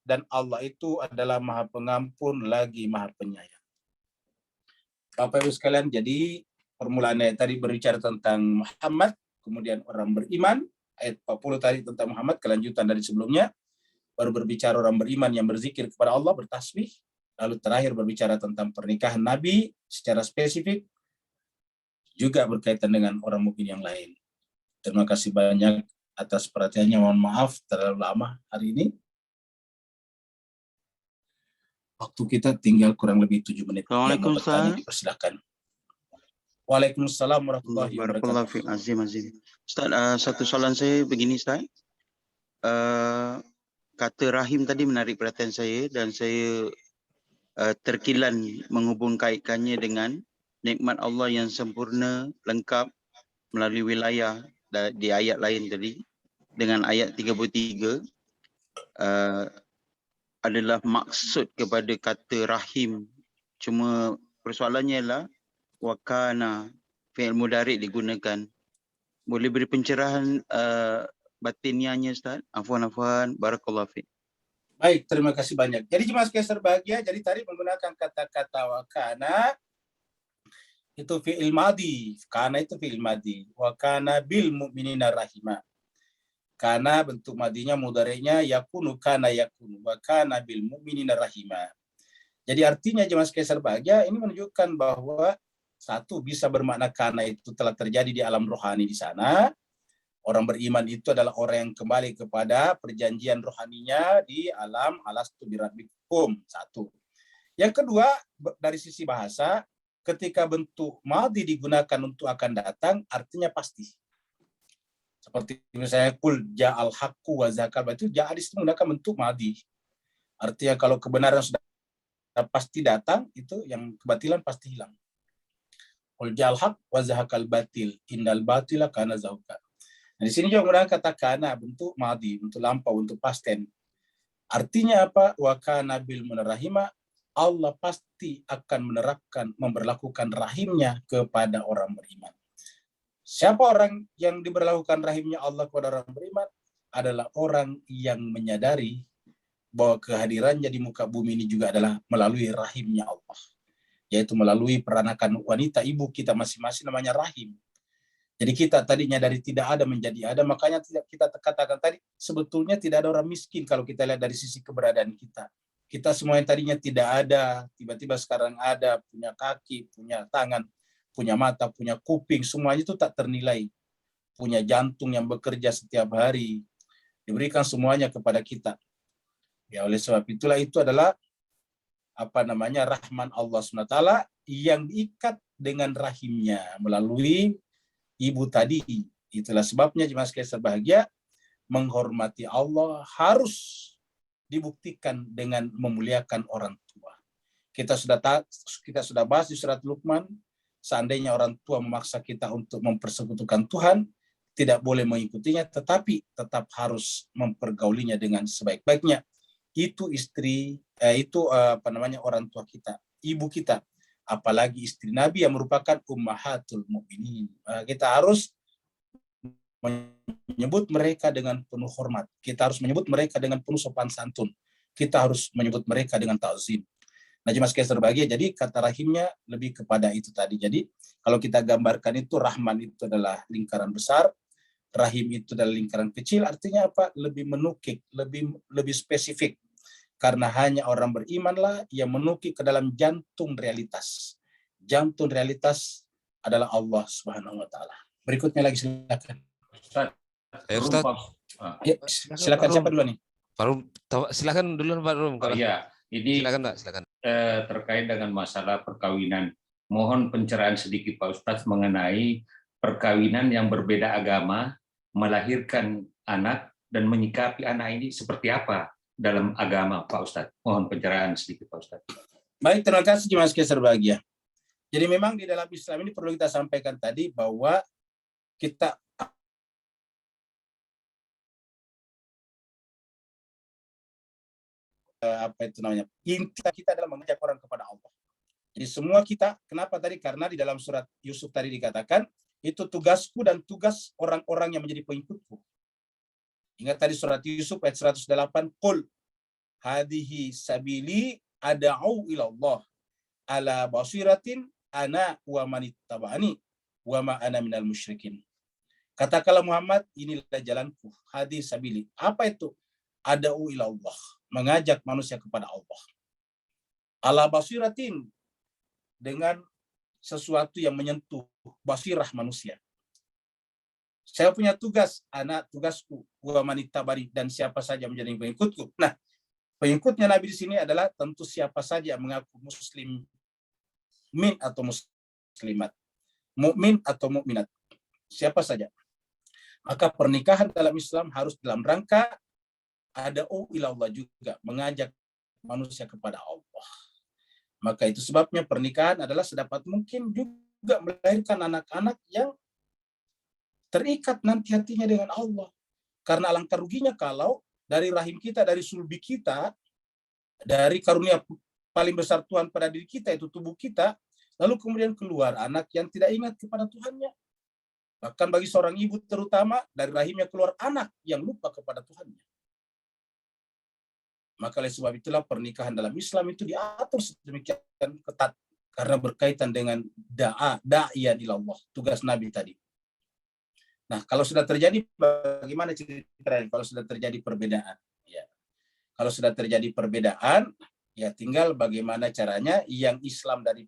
Speaker 1: dan Allah itu adalah Maha Pengampun lagi Maha Penyayang. Bapak Ibu sekalian, jadi permulaannya tadi berbicara tentang Muhammad, kemudian orang beriman, ayat 40 tadi tentang Muhammad, kelanjutan dari sebelumnya, baru berbicara orang beriman yang berzikir kepada Allah, bertasbih, lalu terakhir berbicara tentang pernikahan Nabi secara spesifik, juga berkaitan dengan orang mukmin yang lain. Terima kasih banyak atas perhatiannya, mohon maaf terlalu lama hari ini. Waktu kita tinggal kurang lebih 7 menit.
Speaker 6: Assalamualaikum, Ustaz.
Speaker 1: Dipersilakan. Waalaikumsalam warahmatullahi wabarakatuh.
Speaker 6: Azim. Ustaz, satu soalan saya begini, Ustaz. Kata rahim tadi menarik perhatian saya, dan saya terkilan menghubung kaitkannya dengan nikmat Allah yang sempurna, lengkap melalui wilayah di ayat lain tadi. Dengan ayat 33, adalah maksud kepada kata rahim. Cuma persoalannya ialah wakana, fi'il mudhari' digunakan. Boleh beri pencerahan batiniahnya, Ustaz? Afwan, barakallahu fiik.
Speaker 1: Baik, terima kasih banyak. Jadi jemaah sekalian berbahagia, jadi tadi menggunakan kata-kata wakana itu fi'il madhi. Kana itu fi'il madhi. Wakana bil mu'minina rahimah. Karena bentuk madinya mudhari'nya yakunu, kana yakunu, wa kana bil mu'minina rahimah. Jadi artinya jemaah sekalian berbahagia, ini menunjukkan bahwa satu, bisa bermakna kana itu telah terjadi di alam rohani di sana. Orang beriman itu adalah orang yang kembali kepada perjanjian rohaninya di alam alastu birabbikum. Satu. Yang kedua, dari sisi bahasa, ketika bentuk madhi digunakan untuk akan datang, artinya pasti. Seperti misalnya kul ja'al haqqu wa zakal, itu ja'a di situ menggunakan bentuk madhi. Artinya kalau kebenaran sudah pasti datang, itu yang kebatilan pasti hilang. Qul ja'al haq wa zahaqal batil innal batila kana zahuqa. Nah, di sini juga menggunakan kata kana bentuk madhi, bentuk lampau, bentuk past tense. Artinya apa? Wa kana bil munarrahima, Allah pasti akan menerapkan, memberlakukan rahimnya kepada orang beriman. Siapa orang yang diberlakukan rahimnya Allah kepada orang beriman? Adalah orang yang menyadari bahwa kehadirannya di muka bumi ini juga adalah melalui rahimnya Allah. Yaitu melalui peranakan wanita ibu kita masing-masing namanya rahim. Jadi kita tadinya dari tidak ada menjadi ada, makanya kita katakan tadi sebetulnya tidak ada orang miskin kalau kita lihat dari sisi keberadaan kita. Kita semua yang tadinya tidak ada, tiba-tiba sekarang ada, punya kaki, punya tangan, punya mata, punya kuping, semuanya itu tak ternilai. Punya jantung yang bekerja setiap hari, diberikan semuanya kepada kita. Ya, oleh sebab itulah itu adalah rahman Allah SWT yang diikat dengan rahimnya melalui ibu tadi. Itulah sebabnya jemaah sekalian berbahagia, menghormati Allah harus dibuktikan dengan memuliakan orang tua. Kita sudah bahas di surat Luqman, seandainya orang tua memaksa kita untuk mempersekutukan Tuhan, tidak boleh mengikutinya, tetapi tetap harus mempergaulinya dengan sebaik-baiknya. Itu orang tua kita, ibu kita, apalagi istri Nabi yang merupakan ummahatul mukminin. Kita harus menyebut mereka dengan penuh hormat. Kita harus menyebut mereka dengan penuh sopan santun. Kita harus menyebut mereka dengan ta'zim. Nah, jemaah sekalian berbahagia, jadi kata rahimnya lebih kepada itu tadi. Jadi kalau kita gambarkan itu, rahman itu adalah lingkaran besar, rahim itu adalah lingkaran kecil. Artinya apa? Lebih menukik, lebih spesifik. Karena hanya orang berimanlah yang menukik ke dalam jantung realitas. Jantung realitas adalah Allah Subhanahu wa taala. Berikutnya lagi silakan.
Speaker 3: Ustaz. Ustaz.
Speaker 1: Ya, silakan siapa dulu nih?
Speaker 3: Pak Rum, silakan duluan Pak Rum.
Speaker 7: Oh iya, ini
Speaker 3: silakan Pak, silakan.
Speaker 7: Terkait dengan masalah perkawinan. Mohon pencerahan sedikit Pak Ustadz mengenai perkawinan yang berbeda agama, melahirkan anak dan menyikapi anak ini seperti apa dalam agama Pak Ustadz. Mohon pencerahan sedikit Pak Ustadz.
Speaker 1: Baik, terima kasih jemaah sekalian berbahagia. Jadi memang di dalam Islam ini perlu kita sampaikan tadi bahwa kita inti kita adalah mengajak orang kepada Allah. Jadi semua kita, kenapa tadi? Karena di dalam surat Yusuf tadi dikatakan, itu tugasku dan tugas orang-orang yang menjadi pengikutku. Ingat tadi surat Yusuf ayat 108, Qul hadihi sabili ada'u ilallah ala basiratin ana wa manittaba'ani wa ma ana minal musyrikin. Katakanlah Muhammad, inilah jalanku, hadis sabili. Apa itu? Ada'u ilallah, mengajak manusia kepada Allah. Ala basiratin, dengan sesuatu yang menyentuh basirah manusia. Saya punya tugas, tugasku, wa manittaba'ani, dan siapa saja menjadi pengikutku. Nah, pengikutnya Nabi di sini adalah tentu siapa saja mengaku muslim min atau muslimat, mukmin atau mukminat, siapa saja. Maka pernikahan dalam Islam harus dalam rangka ada'u ilallah juga, mengajak manusia kepada Allah. Maka itu sebabnya pernikahan adalah sedapat mungkin juga melahirkan anak-anak yang terikat nanti hatinya dengan Allah. Karena alangkah ruginya kalau dari rahim kita, dari sulbi kita, dari karunia paling besar Tuhan pada diri kita, itu tubuh kita, lalu kemudian keluar anak yang tidak ingat kepada Tuhannya. Bahkan bagi seorang ibu terutama, dari rahimnya keluar anak yang lupa kepada Tuhannya. Maka oleh sebab itulah pernikahan dalam Islam itu diatur sedemikian ketat karena berkaitan dengan da'iyan ilallah, tugas Nabi tadi. Nah, kalau sudah terjadi bagaimana ceritanya? Kalau sudah terjadi perbedaan, ya. Kalau sudah terjadi perbedaan, ya tinggal bagaimana caranya yang Islam dari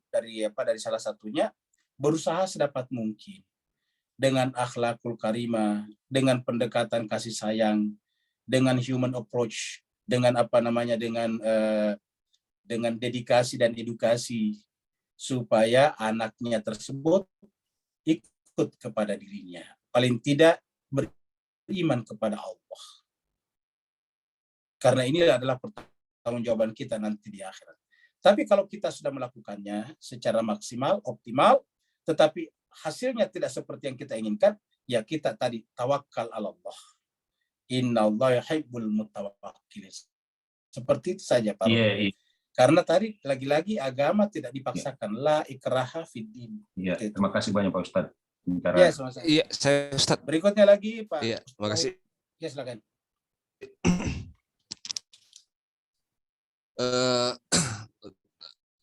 Speaker 1: salah satunya berusaha sedapat mungkin dengan akhlakul karimah, dengan pendekatan kasih sayang, dengan human approach, dengan dengan dedikasi dan edukasi supaya anaknya tersebut ikut kepada dirinya, paling tidak beriman kepada Allah. Karena ini adalah pertanggungjawaban kita nanti di akhirat. Tapi kalau kita sudah melakukannya secara maksimal, optimal, tetapi hasilnya tidak seperti yang kita inginkan, ya kita tadi tawakal ala Allah. Innallaha yuhibbul mutawakkilin. Seperti itu saja, Pak.
Speaker 7: Iya.
Speaker 1: Karena tadi lagi-lagi agama tidak dipaksakan. La ikraha fiddin.
Speaker 7: Iya. Terima kasih banyak Pak Ustadz.
Speaker 1: Ya, sama-sama.
Speaker 3: Iya, saya Ustadz.
Speaker 1: Berikutnya lagi Pak.
Speaker 3: Iya, terima kasih.
Speaker 1: Ya, silakan.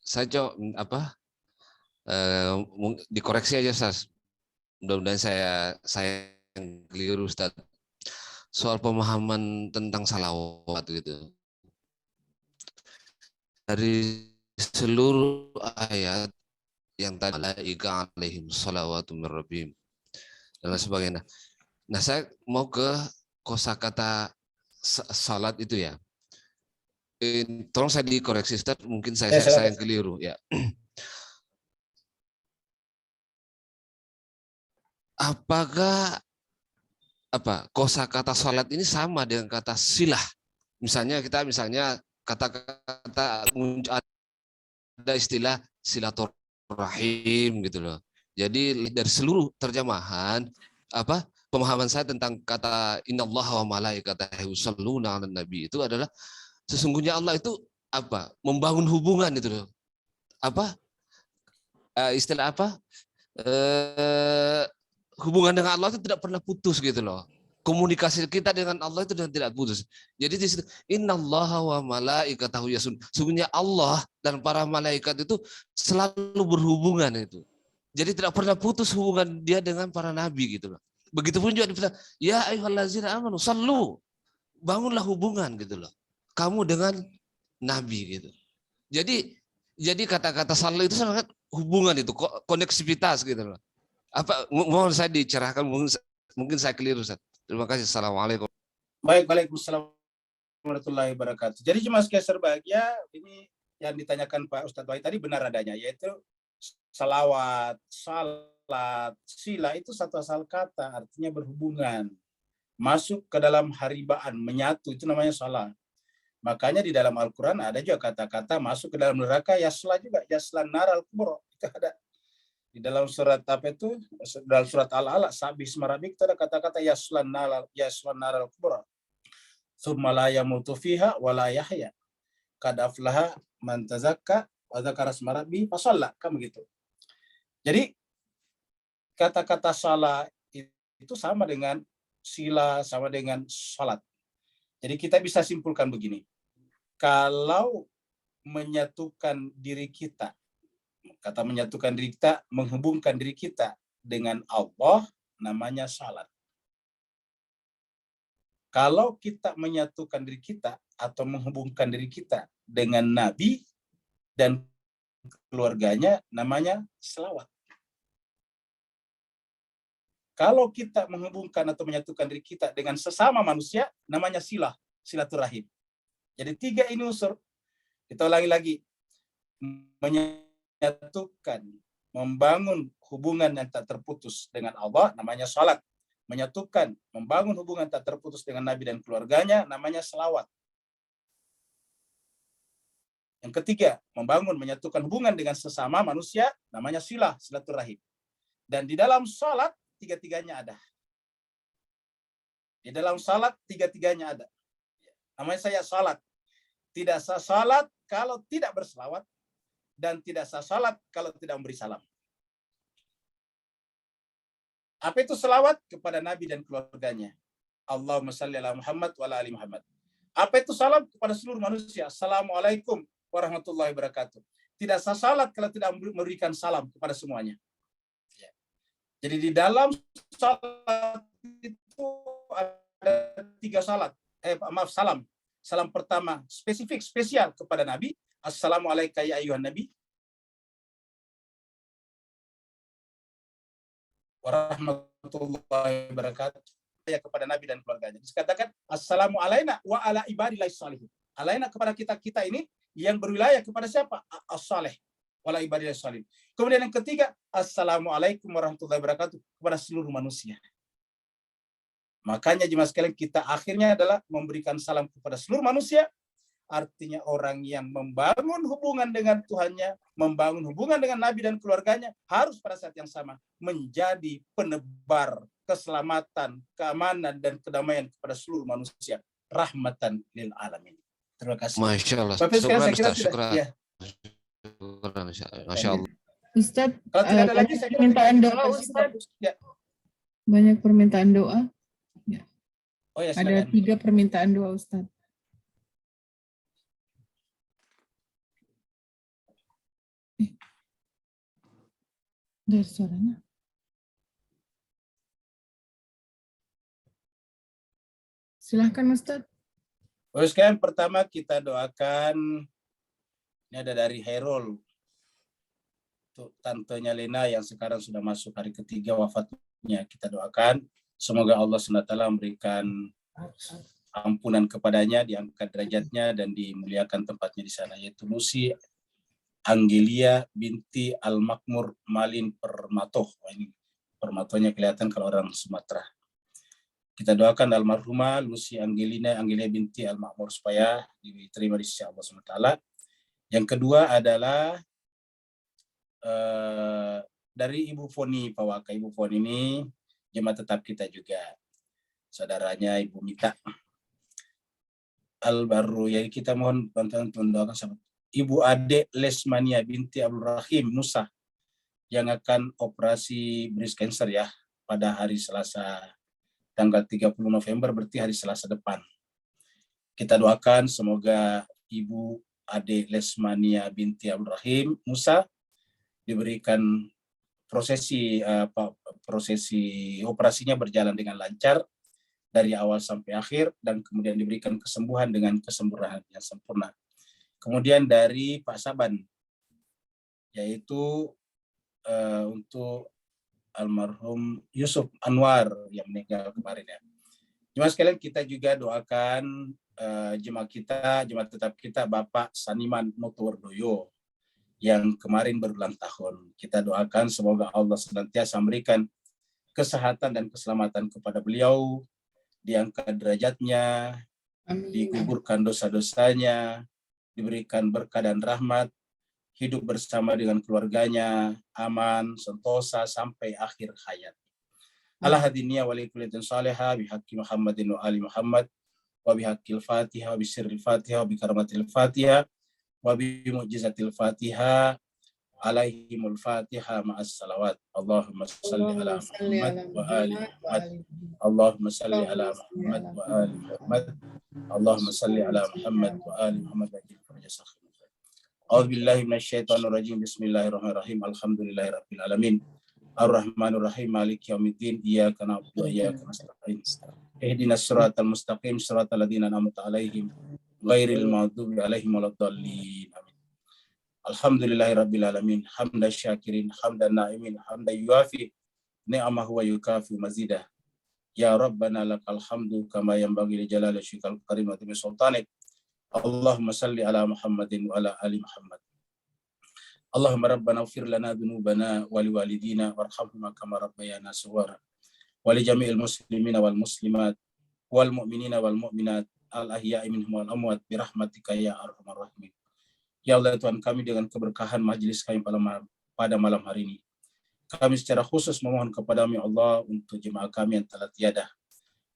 Speaker 3: Saya coba dikoreksi aja, Ustaz. Mudah-mudahan saya yang keliru, Ustaz. Soal pemahaman tentang salawat gitu. Dari seluruh ayat yang tadi malaika alaihim salawatu min rabbihim dan lain sebagainya. Nah, saya mau ke kosakata salat itu ya. Tolong saya dikoreksi, Ustaz. Mungkin saya yang keliru ya. Apakah kosakata salat ini sama dengan kata silah? Misalnya kata-kata ada istilah silaturahim gitu loh. Jadi dari seluruh terjemahan pemahaman saya tentang kata innallaha wa malaikatahu yusholluna 'alan nabi itu adalah sesungguhnya Allah itu membangun hubungan itu loh. Hubungan dengan Allah itu tidak pernah putus gitu loh. Komunikasi kita dengan Allah itu tidak putus. Jadi di situ innallaha wa malaikatahu yasun. Sesungguhnya Allah dan para malaikat itu selalu berhubungan itu. Jadi tidak pernah putus hubungan dia dengan para nabi gitu loh. Begitupun juga dibilang ya ayyuhallazina amanu sallu. Bangunlah hubungan gitu loh. Kamu dengan nabi gitu. Jadi kata-kata sallu itu sangat hubungan itu, koneksivitas gitu loh. Mohon saya dicerahkan, mungkin saya keliru, Ustaz. Terima kasih. Assalamualaikum.
Speaker 1: Baik, waalaikumsalam warahmatullahi wabarakatuh. Jadi jemaah sekalian berbahagia, ini yang ditanyakan Pak Ustadz Wahid tadi benar adanya, yaitu salawat, salat, sila itu satu asal kata, artinya berhubungan. Masuk ke dalam haribaan, menyatu, itu namanya salat. Makanya di dalam Al-Quran ada juga kata-kata masuk ke dalam neraka, yasla juga, yaslan naral kubro, itu ada. Di dalam surat dalam surat Al-Alaq sabih ismarabik itu ada kata-kata yaslan naral kubra tsumma la yamutu fiha wa la yahya qad aflaha man tazakka wa dzakara isma rabbih fa shalla, kan begitu. Jadi kata-kata salat itu sama dengan sila, sama dengan salat. Jadi kita bisa simpulkan begini. Kalau menyatukan diri kita, kata menyatukan diri kita, menghubungkan diri kita dengan Allah, namanya salat. Kalau kita menyatukan diri kita atau menghubungkan diri kita dengan Nabi dan keluarganya, namanya selawat. Kalau kita menghubungkan atau menyatukan diri kita dengan sesama manusia, namanya silaturahim. Jadi 3 ini unsur. Kita ulangi lagi. Menyatukan, membangun hubungan yang tak terputus dengan Allah, namanya salat. Menyatukan, membangun hubungan tak terputus dengan Nabi dan keluarganya, namanya selawat. Yang ketiga, membangun, menyatukan hubungan dengan sesama manusia, namanya silaturahim. Dan di dalam salat, 3-tiganya ada. Di dalam salat, 3-tiganya ada. Namanya saya salat. Tidak sah salat kalau tidak berselawat, dan tidak sah salat kalau tidak memberi salam. Apa itu selawat? Kepada Nabi dan keluarganya. Allahumma salli ala Muhammad wa ala ali Muhammad. Apa itu salam? Kepada seluruh manusia. Assalamualaikum warahmatullahi wabarakatuh. Tidak sah salat kalau tidak memberikan salam kepada semuanya. Jadi di dalam salat itu ada 3 salat. Salam. Salam pertama spesifik, spesial kepada Nabi. Assalamualaikum ya ayuhan Nabi. Warahmatullahi wabarakatuh. Ya kepada Nabi dan keluarganya. Dikatakan assalamu alaina wa ala ibadillahis shalihin. Alaina kepada kita ini yang berwilayah kepada siapa? As-salih. Wala ibadillahis shalihin. Kemudian yang ketiga, assalamualaikum warahmatullahi wabarakatuh kepada seluruh manusia. Makanya jemaah sekalian, kita akhirnya adalah memberikan salam kepada seluruh manusia, Artinya orang yang membangun hubungan dengan Tuhannya, membangun hubungan dengan Nabi dan keluarganya, harus pada saat yang sama menjadi penebar keselamatan, keamanan, dan kedamaian kepada seluruh manusia. Rahmatan lil alamin. Terima kasih.
Speaker 3: Masya Allah.
Speaker 1: Bapak sekalian, saya kira
Speaker 3: Syukran.
Speaker 1: ya.
Speaker 3: Masya Allah.
Speaker 2: Ustaz,
Speaker 1: Kalau tidak ada lagi, saya kira
Speaker 2: permintaan
Speaker 1: kita
Speaker 2: doa,
Speaker 1: kasih
Speaker 2: Ustaz.
Speaker 1: ya.
Speaker 2: Banyak permintaan doa.
Speaker 1: Oh ya,
Speaker 2: Ada
Speaker 1: silakan.
Speaker 2: 3 permintaan doa, Ustaz. Dari suaranya. Silahkan, Ustaz.
Speaker 1: Terus kan pertama kita doakan, ini ada dari Hairul, untuk tantenya Lena yang sekarang sudah masuk hari ketiga wafatnya. Kita doakan semoga Allah SWT memberikan ampunan kepadanya, diangkat derajatnya dan dimuliakan tempatnya di sana, yaitu Lucy Anggelia binti Al-Makmur Malin Permatoh. Ini Permatohnya kelihatan kalau orang Sumatera. Kita doakan almarhumah Lucy Anggelia binti Al-Makmur supaya diterima di sisi Allah SWT. Yang kedua adalah dari Ibu Foni Pawaka. Ibu Foni ini jemaat tetap kita juga, saudaranya Ibu Mita Al-Baru. Jadi kita mohon bantuan mendoakan sahabat Ibu Ade Lesmania binti Abdul Rahim Musa yang akan operasi breast cancer ya pada hari Selasa tanggal 30 November, berarti hari Selasa depan. Kita doakan semoga Ibu Ade Lesmania binti Abdul Rahim Musa diberikan prosesi operasinya berjalan dengan lancar dari awal sampai akhir, dan kemudian diberikan kesembuhan dengan kesempurnaan yang sempurna. Kemudian dari Pak Saban, yaitu untuk almarhum Yusuf Anwar yang meninggal kemarin ya. Jemaah sekalian, kita juga doakan jemaat tetap kita Bapak Saniman Motowardoyo yang kemarin berulang tahun. Kita doakan semoga Allah senantiasa memberikan kesehatan dan keselamatan kepada beliau, diangkat derajatnya, digugurkan dosa-dosanya, diberikan berkah dan rahmat, hidup bersama dengan keluarganya, aman, sentosa sampai akhir hayat. Ala hadiniya wa likullitin salihah bihaqqi Muhammadin wa ali Muhammad wa bihaqqil Fatihah wa bisirril Fatihah wa bikaramatil Fatihah wa bimu'jizatil Fatihah alaihimul Fatihah ma'as salawat. Allahumma salli ala Muhammad wa ali Muhammad. Allahumma salli ala Muhammad wa ali Muhammad. Allahumma salli ala Muhammad wa ali Muhammad. A'udzubillahi minasyaitonir rajim. Bismillahirrahmanirrahim. Alhamdulillahirabbil alamin. Ar-Rahmanir Rahim. Maliki yaumiddin. Iyyaka na'budu wa iyyaka nasta'in. Ihdinas siratal mustaqim, siratal ladzina an'amta 'alaihim ghairil maghdubi 'alaihim waladdallin. Amin. Alhamdulillahirabbil alamin. Hamdan syakirin, hamdan na'imin, hamdan yuafi ni'amahu wa yukafi mazidah. Ya Rabbana lakal hamdu kama yanbaghi li jalali wajhikal karim wa tammi sultanik. Allahumma salli ala Muhammadin wa ala ali Muhammad. Allahumma rabbana ighfir lana dhunubana wa liwalidina warhamhuma kama rabbayana shighara. Wa li jami'il muslimina wal muslimat wal mu'minina wal mu'minat al ahya'i minhum wal amwat bi rahmatika ya arhamar rahimin. Ya Allah Tuhan kami, dengan keberkahan majelis kami pada malam hari ini, kami secara khusus memohon kepadamu ya Allah untuk jemaah kami yang telah tiada,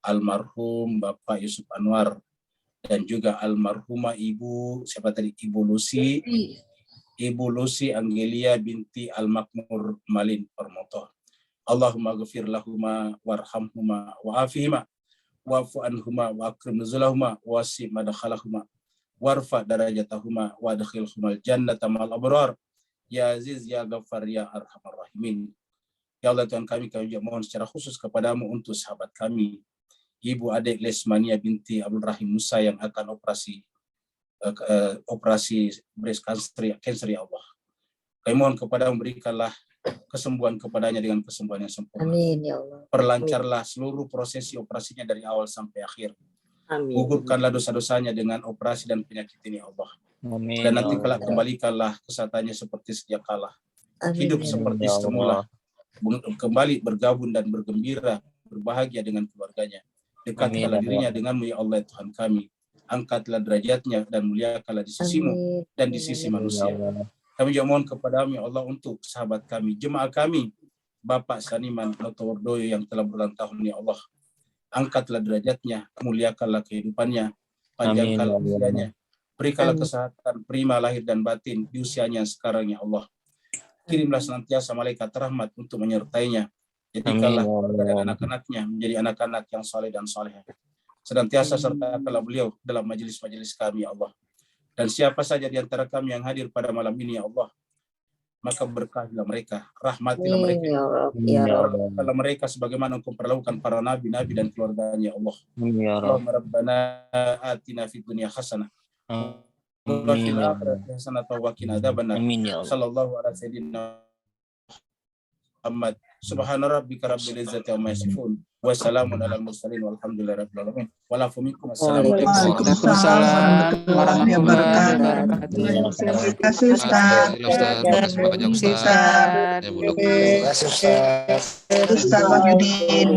Speaker 1: almarhum Bapak Yusuf Anwar dan juga almarhumah Ibu Ibu Lucy Anggelia binti Al-Makmur Malin Permotoh. Allahumma ghafir lahuma warhamhuma wa'afihima wa'fu anhuma wa akrim nuzulahuma wasi' madkhalahuma warfa darajatahuma wa adkhilhumal jannata ma'al abrar ya aziz ya ghaffar ya arhamar rahimin. Ya Allah Tuhan kami juga mohon secara khusus kepadamu untuk sahabat kami Ibu Ade Lesmania binti Abdul Rahim Musa yang akan operasi breast cancer ya Allah. Kami mohon kepadamu, berikanlah kesembuhan kepadanya dengan kesembuhan yang sempurna.
Speaker 8: Amin ya Allah.
Speaker 1: Perlancarlah seluruh prosesi operasinya dari awal sampai akhir.
Speaker 8: Amin.
Speaker 1: Gugurkanlah dosa-dosanya dengan operasi dan penyakit ini ya Allah.
Speaker 9: Amin.
Speaker 1: Dan nanti kalau kembalikanlah kesehatannya seperti sejak kala.
Speaker 8: Amin.
Speaker 1: Hidup seperti semula. Kembali bergabung dan bergembira, berbahagia dengan keluarganya. Dekatkanlah dirinya denganmu ya Allah Tuhan kami. angkatlah derajatnya dan muliakanlah di sisimu dan di sisi manusia. Kami juga mohon kepadamu ya Allah untuk sahabat kami, jemaah kami, Bapak Saniman Noto Wardoyo yang telah berulang tahun ya Allah. Angkatlah derajatnya, muliakanlah kehidupannya, panjangkanlah usianya, berikanlah kesehatan prima lahir dan batin di usianya sekarang ya Allah. Kirimlah senantiasa malaikat rahmat untuk menyertainya. Jadikanlah dan anak-anaknya menjadi anak-anak yang saleh dan salehah. Senantiasa sertakanlah beliau dalam majelis-majelis kami ya Allah. Dan siapa saja di antara kami yang hadir pada malam ini ya Allah, maka berkahilah mereka, rahmatilah mereka, kalau mereka sebagaimana Engkau perlakukan para nabi-nabi dan keluarganya ya Allah. Allahumma rabbana atina fid dunya hasanah wa fil akhirati hasanah wa qina adzabannar. Sallallahu ala sayyidina Muhammad. Subhana rabbika rabbil izzati amma yasifun wa salamun alal mursalin walhamdulillahi rabbil alamin. Waalaikumsalam.
Speaker 4: Waalaikumsalam warahmatullahi wabarakatuh.
Speaker 3: Terima kasih Ustaz. Terima kasih Ustaz.
Speaker 4: Ustaz Wahyudin.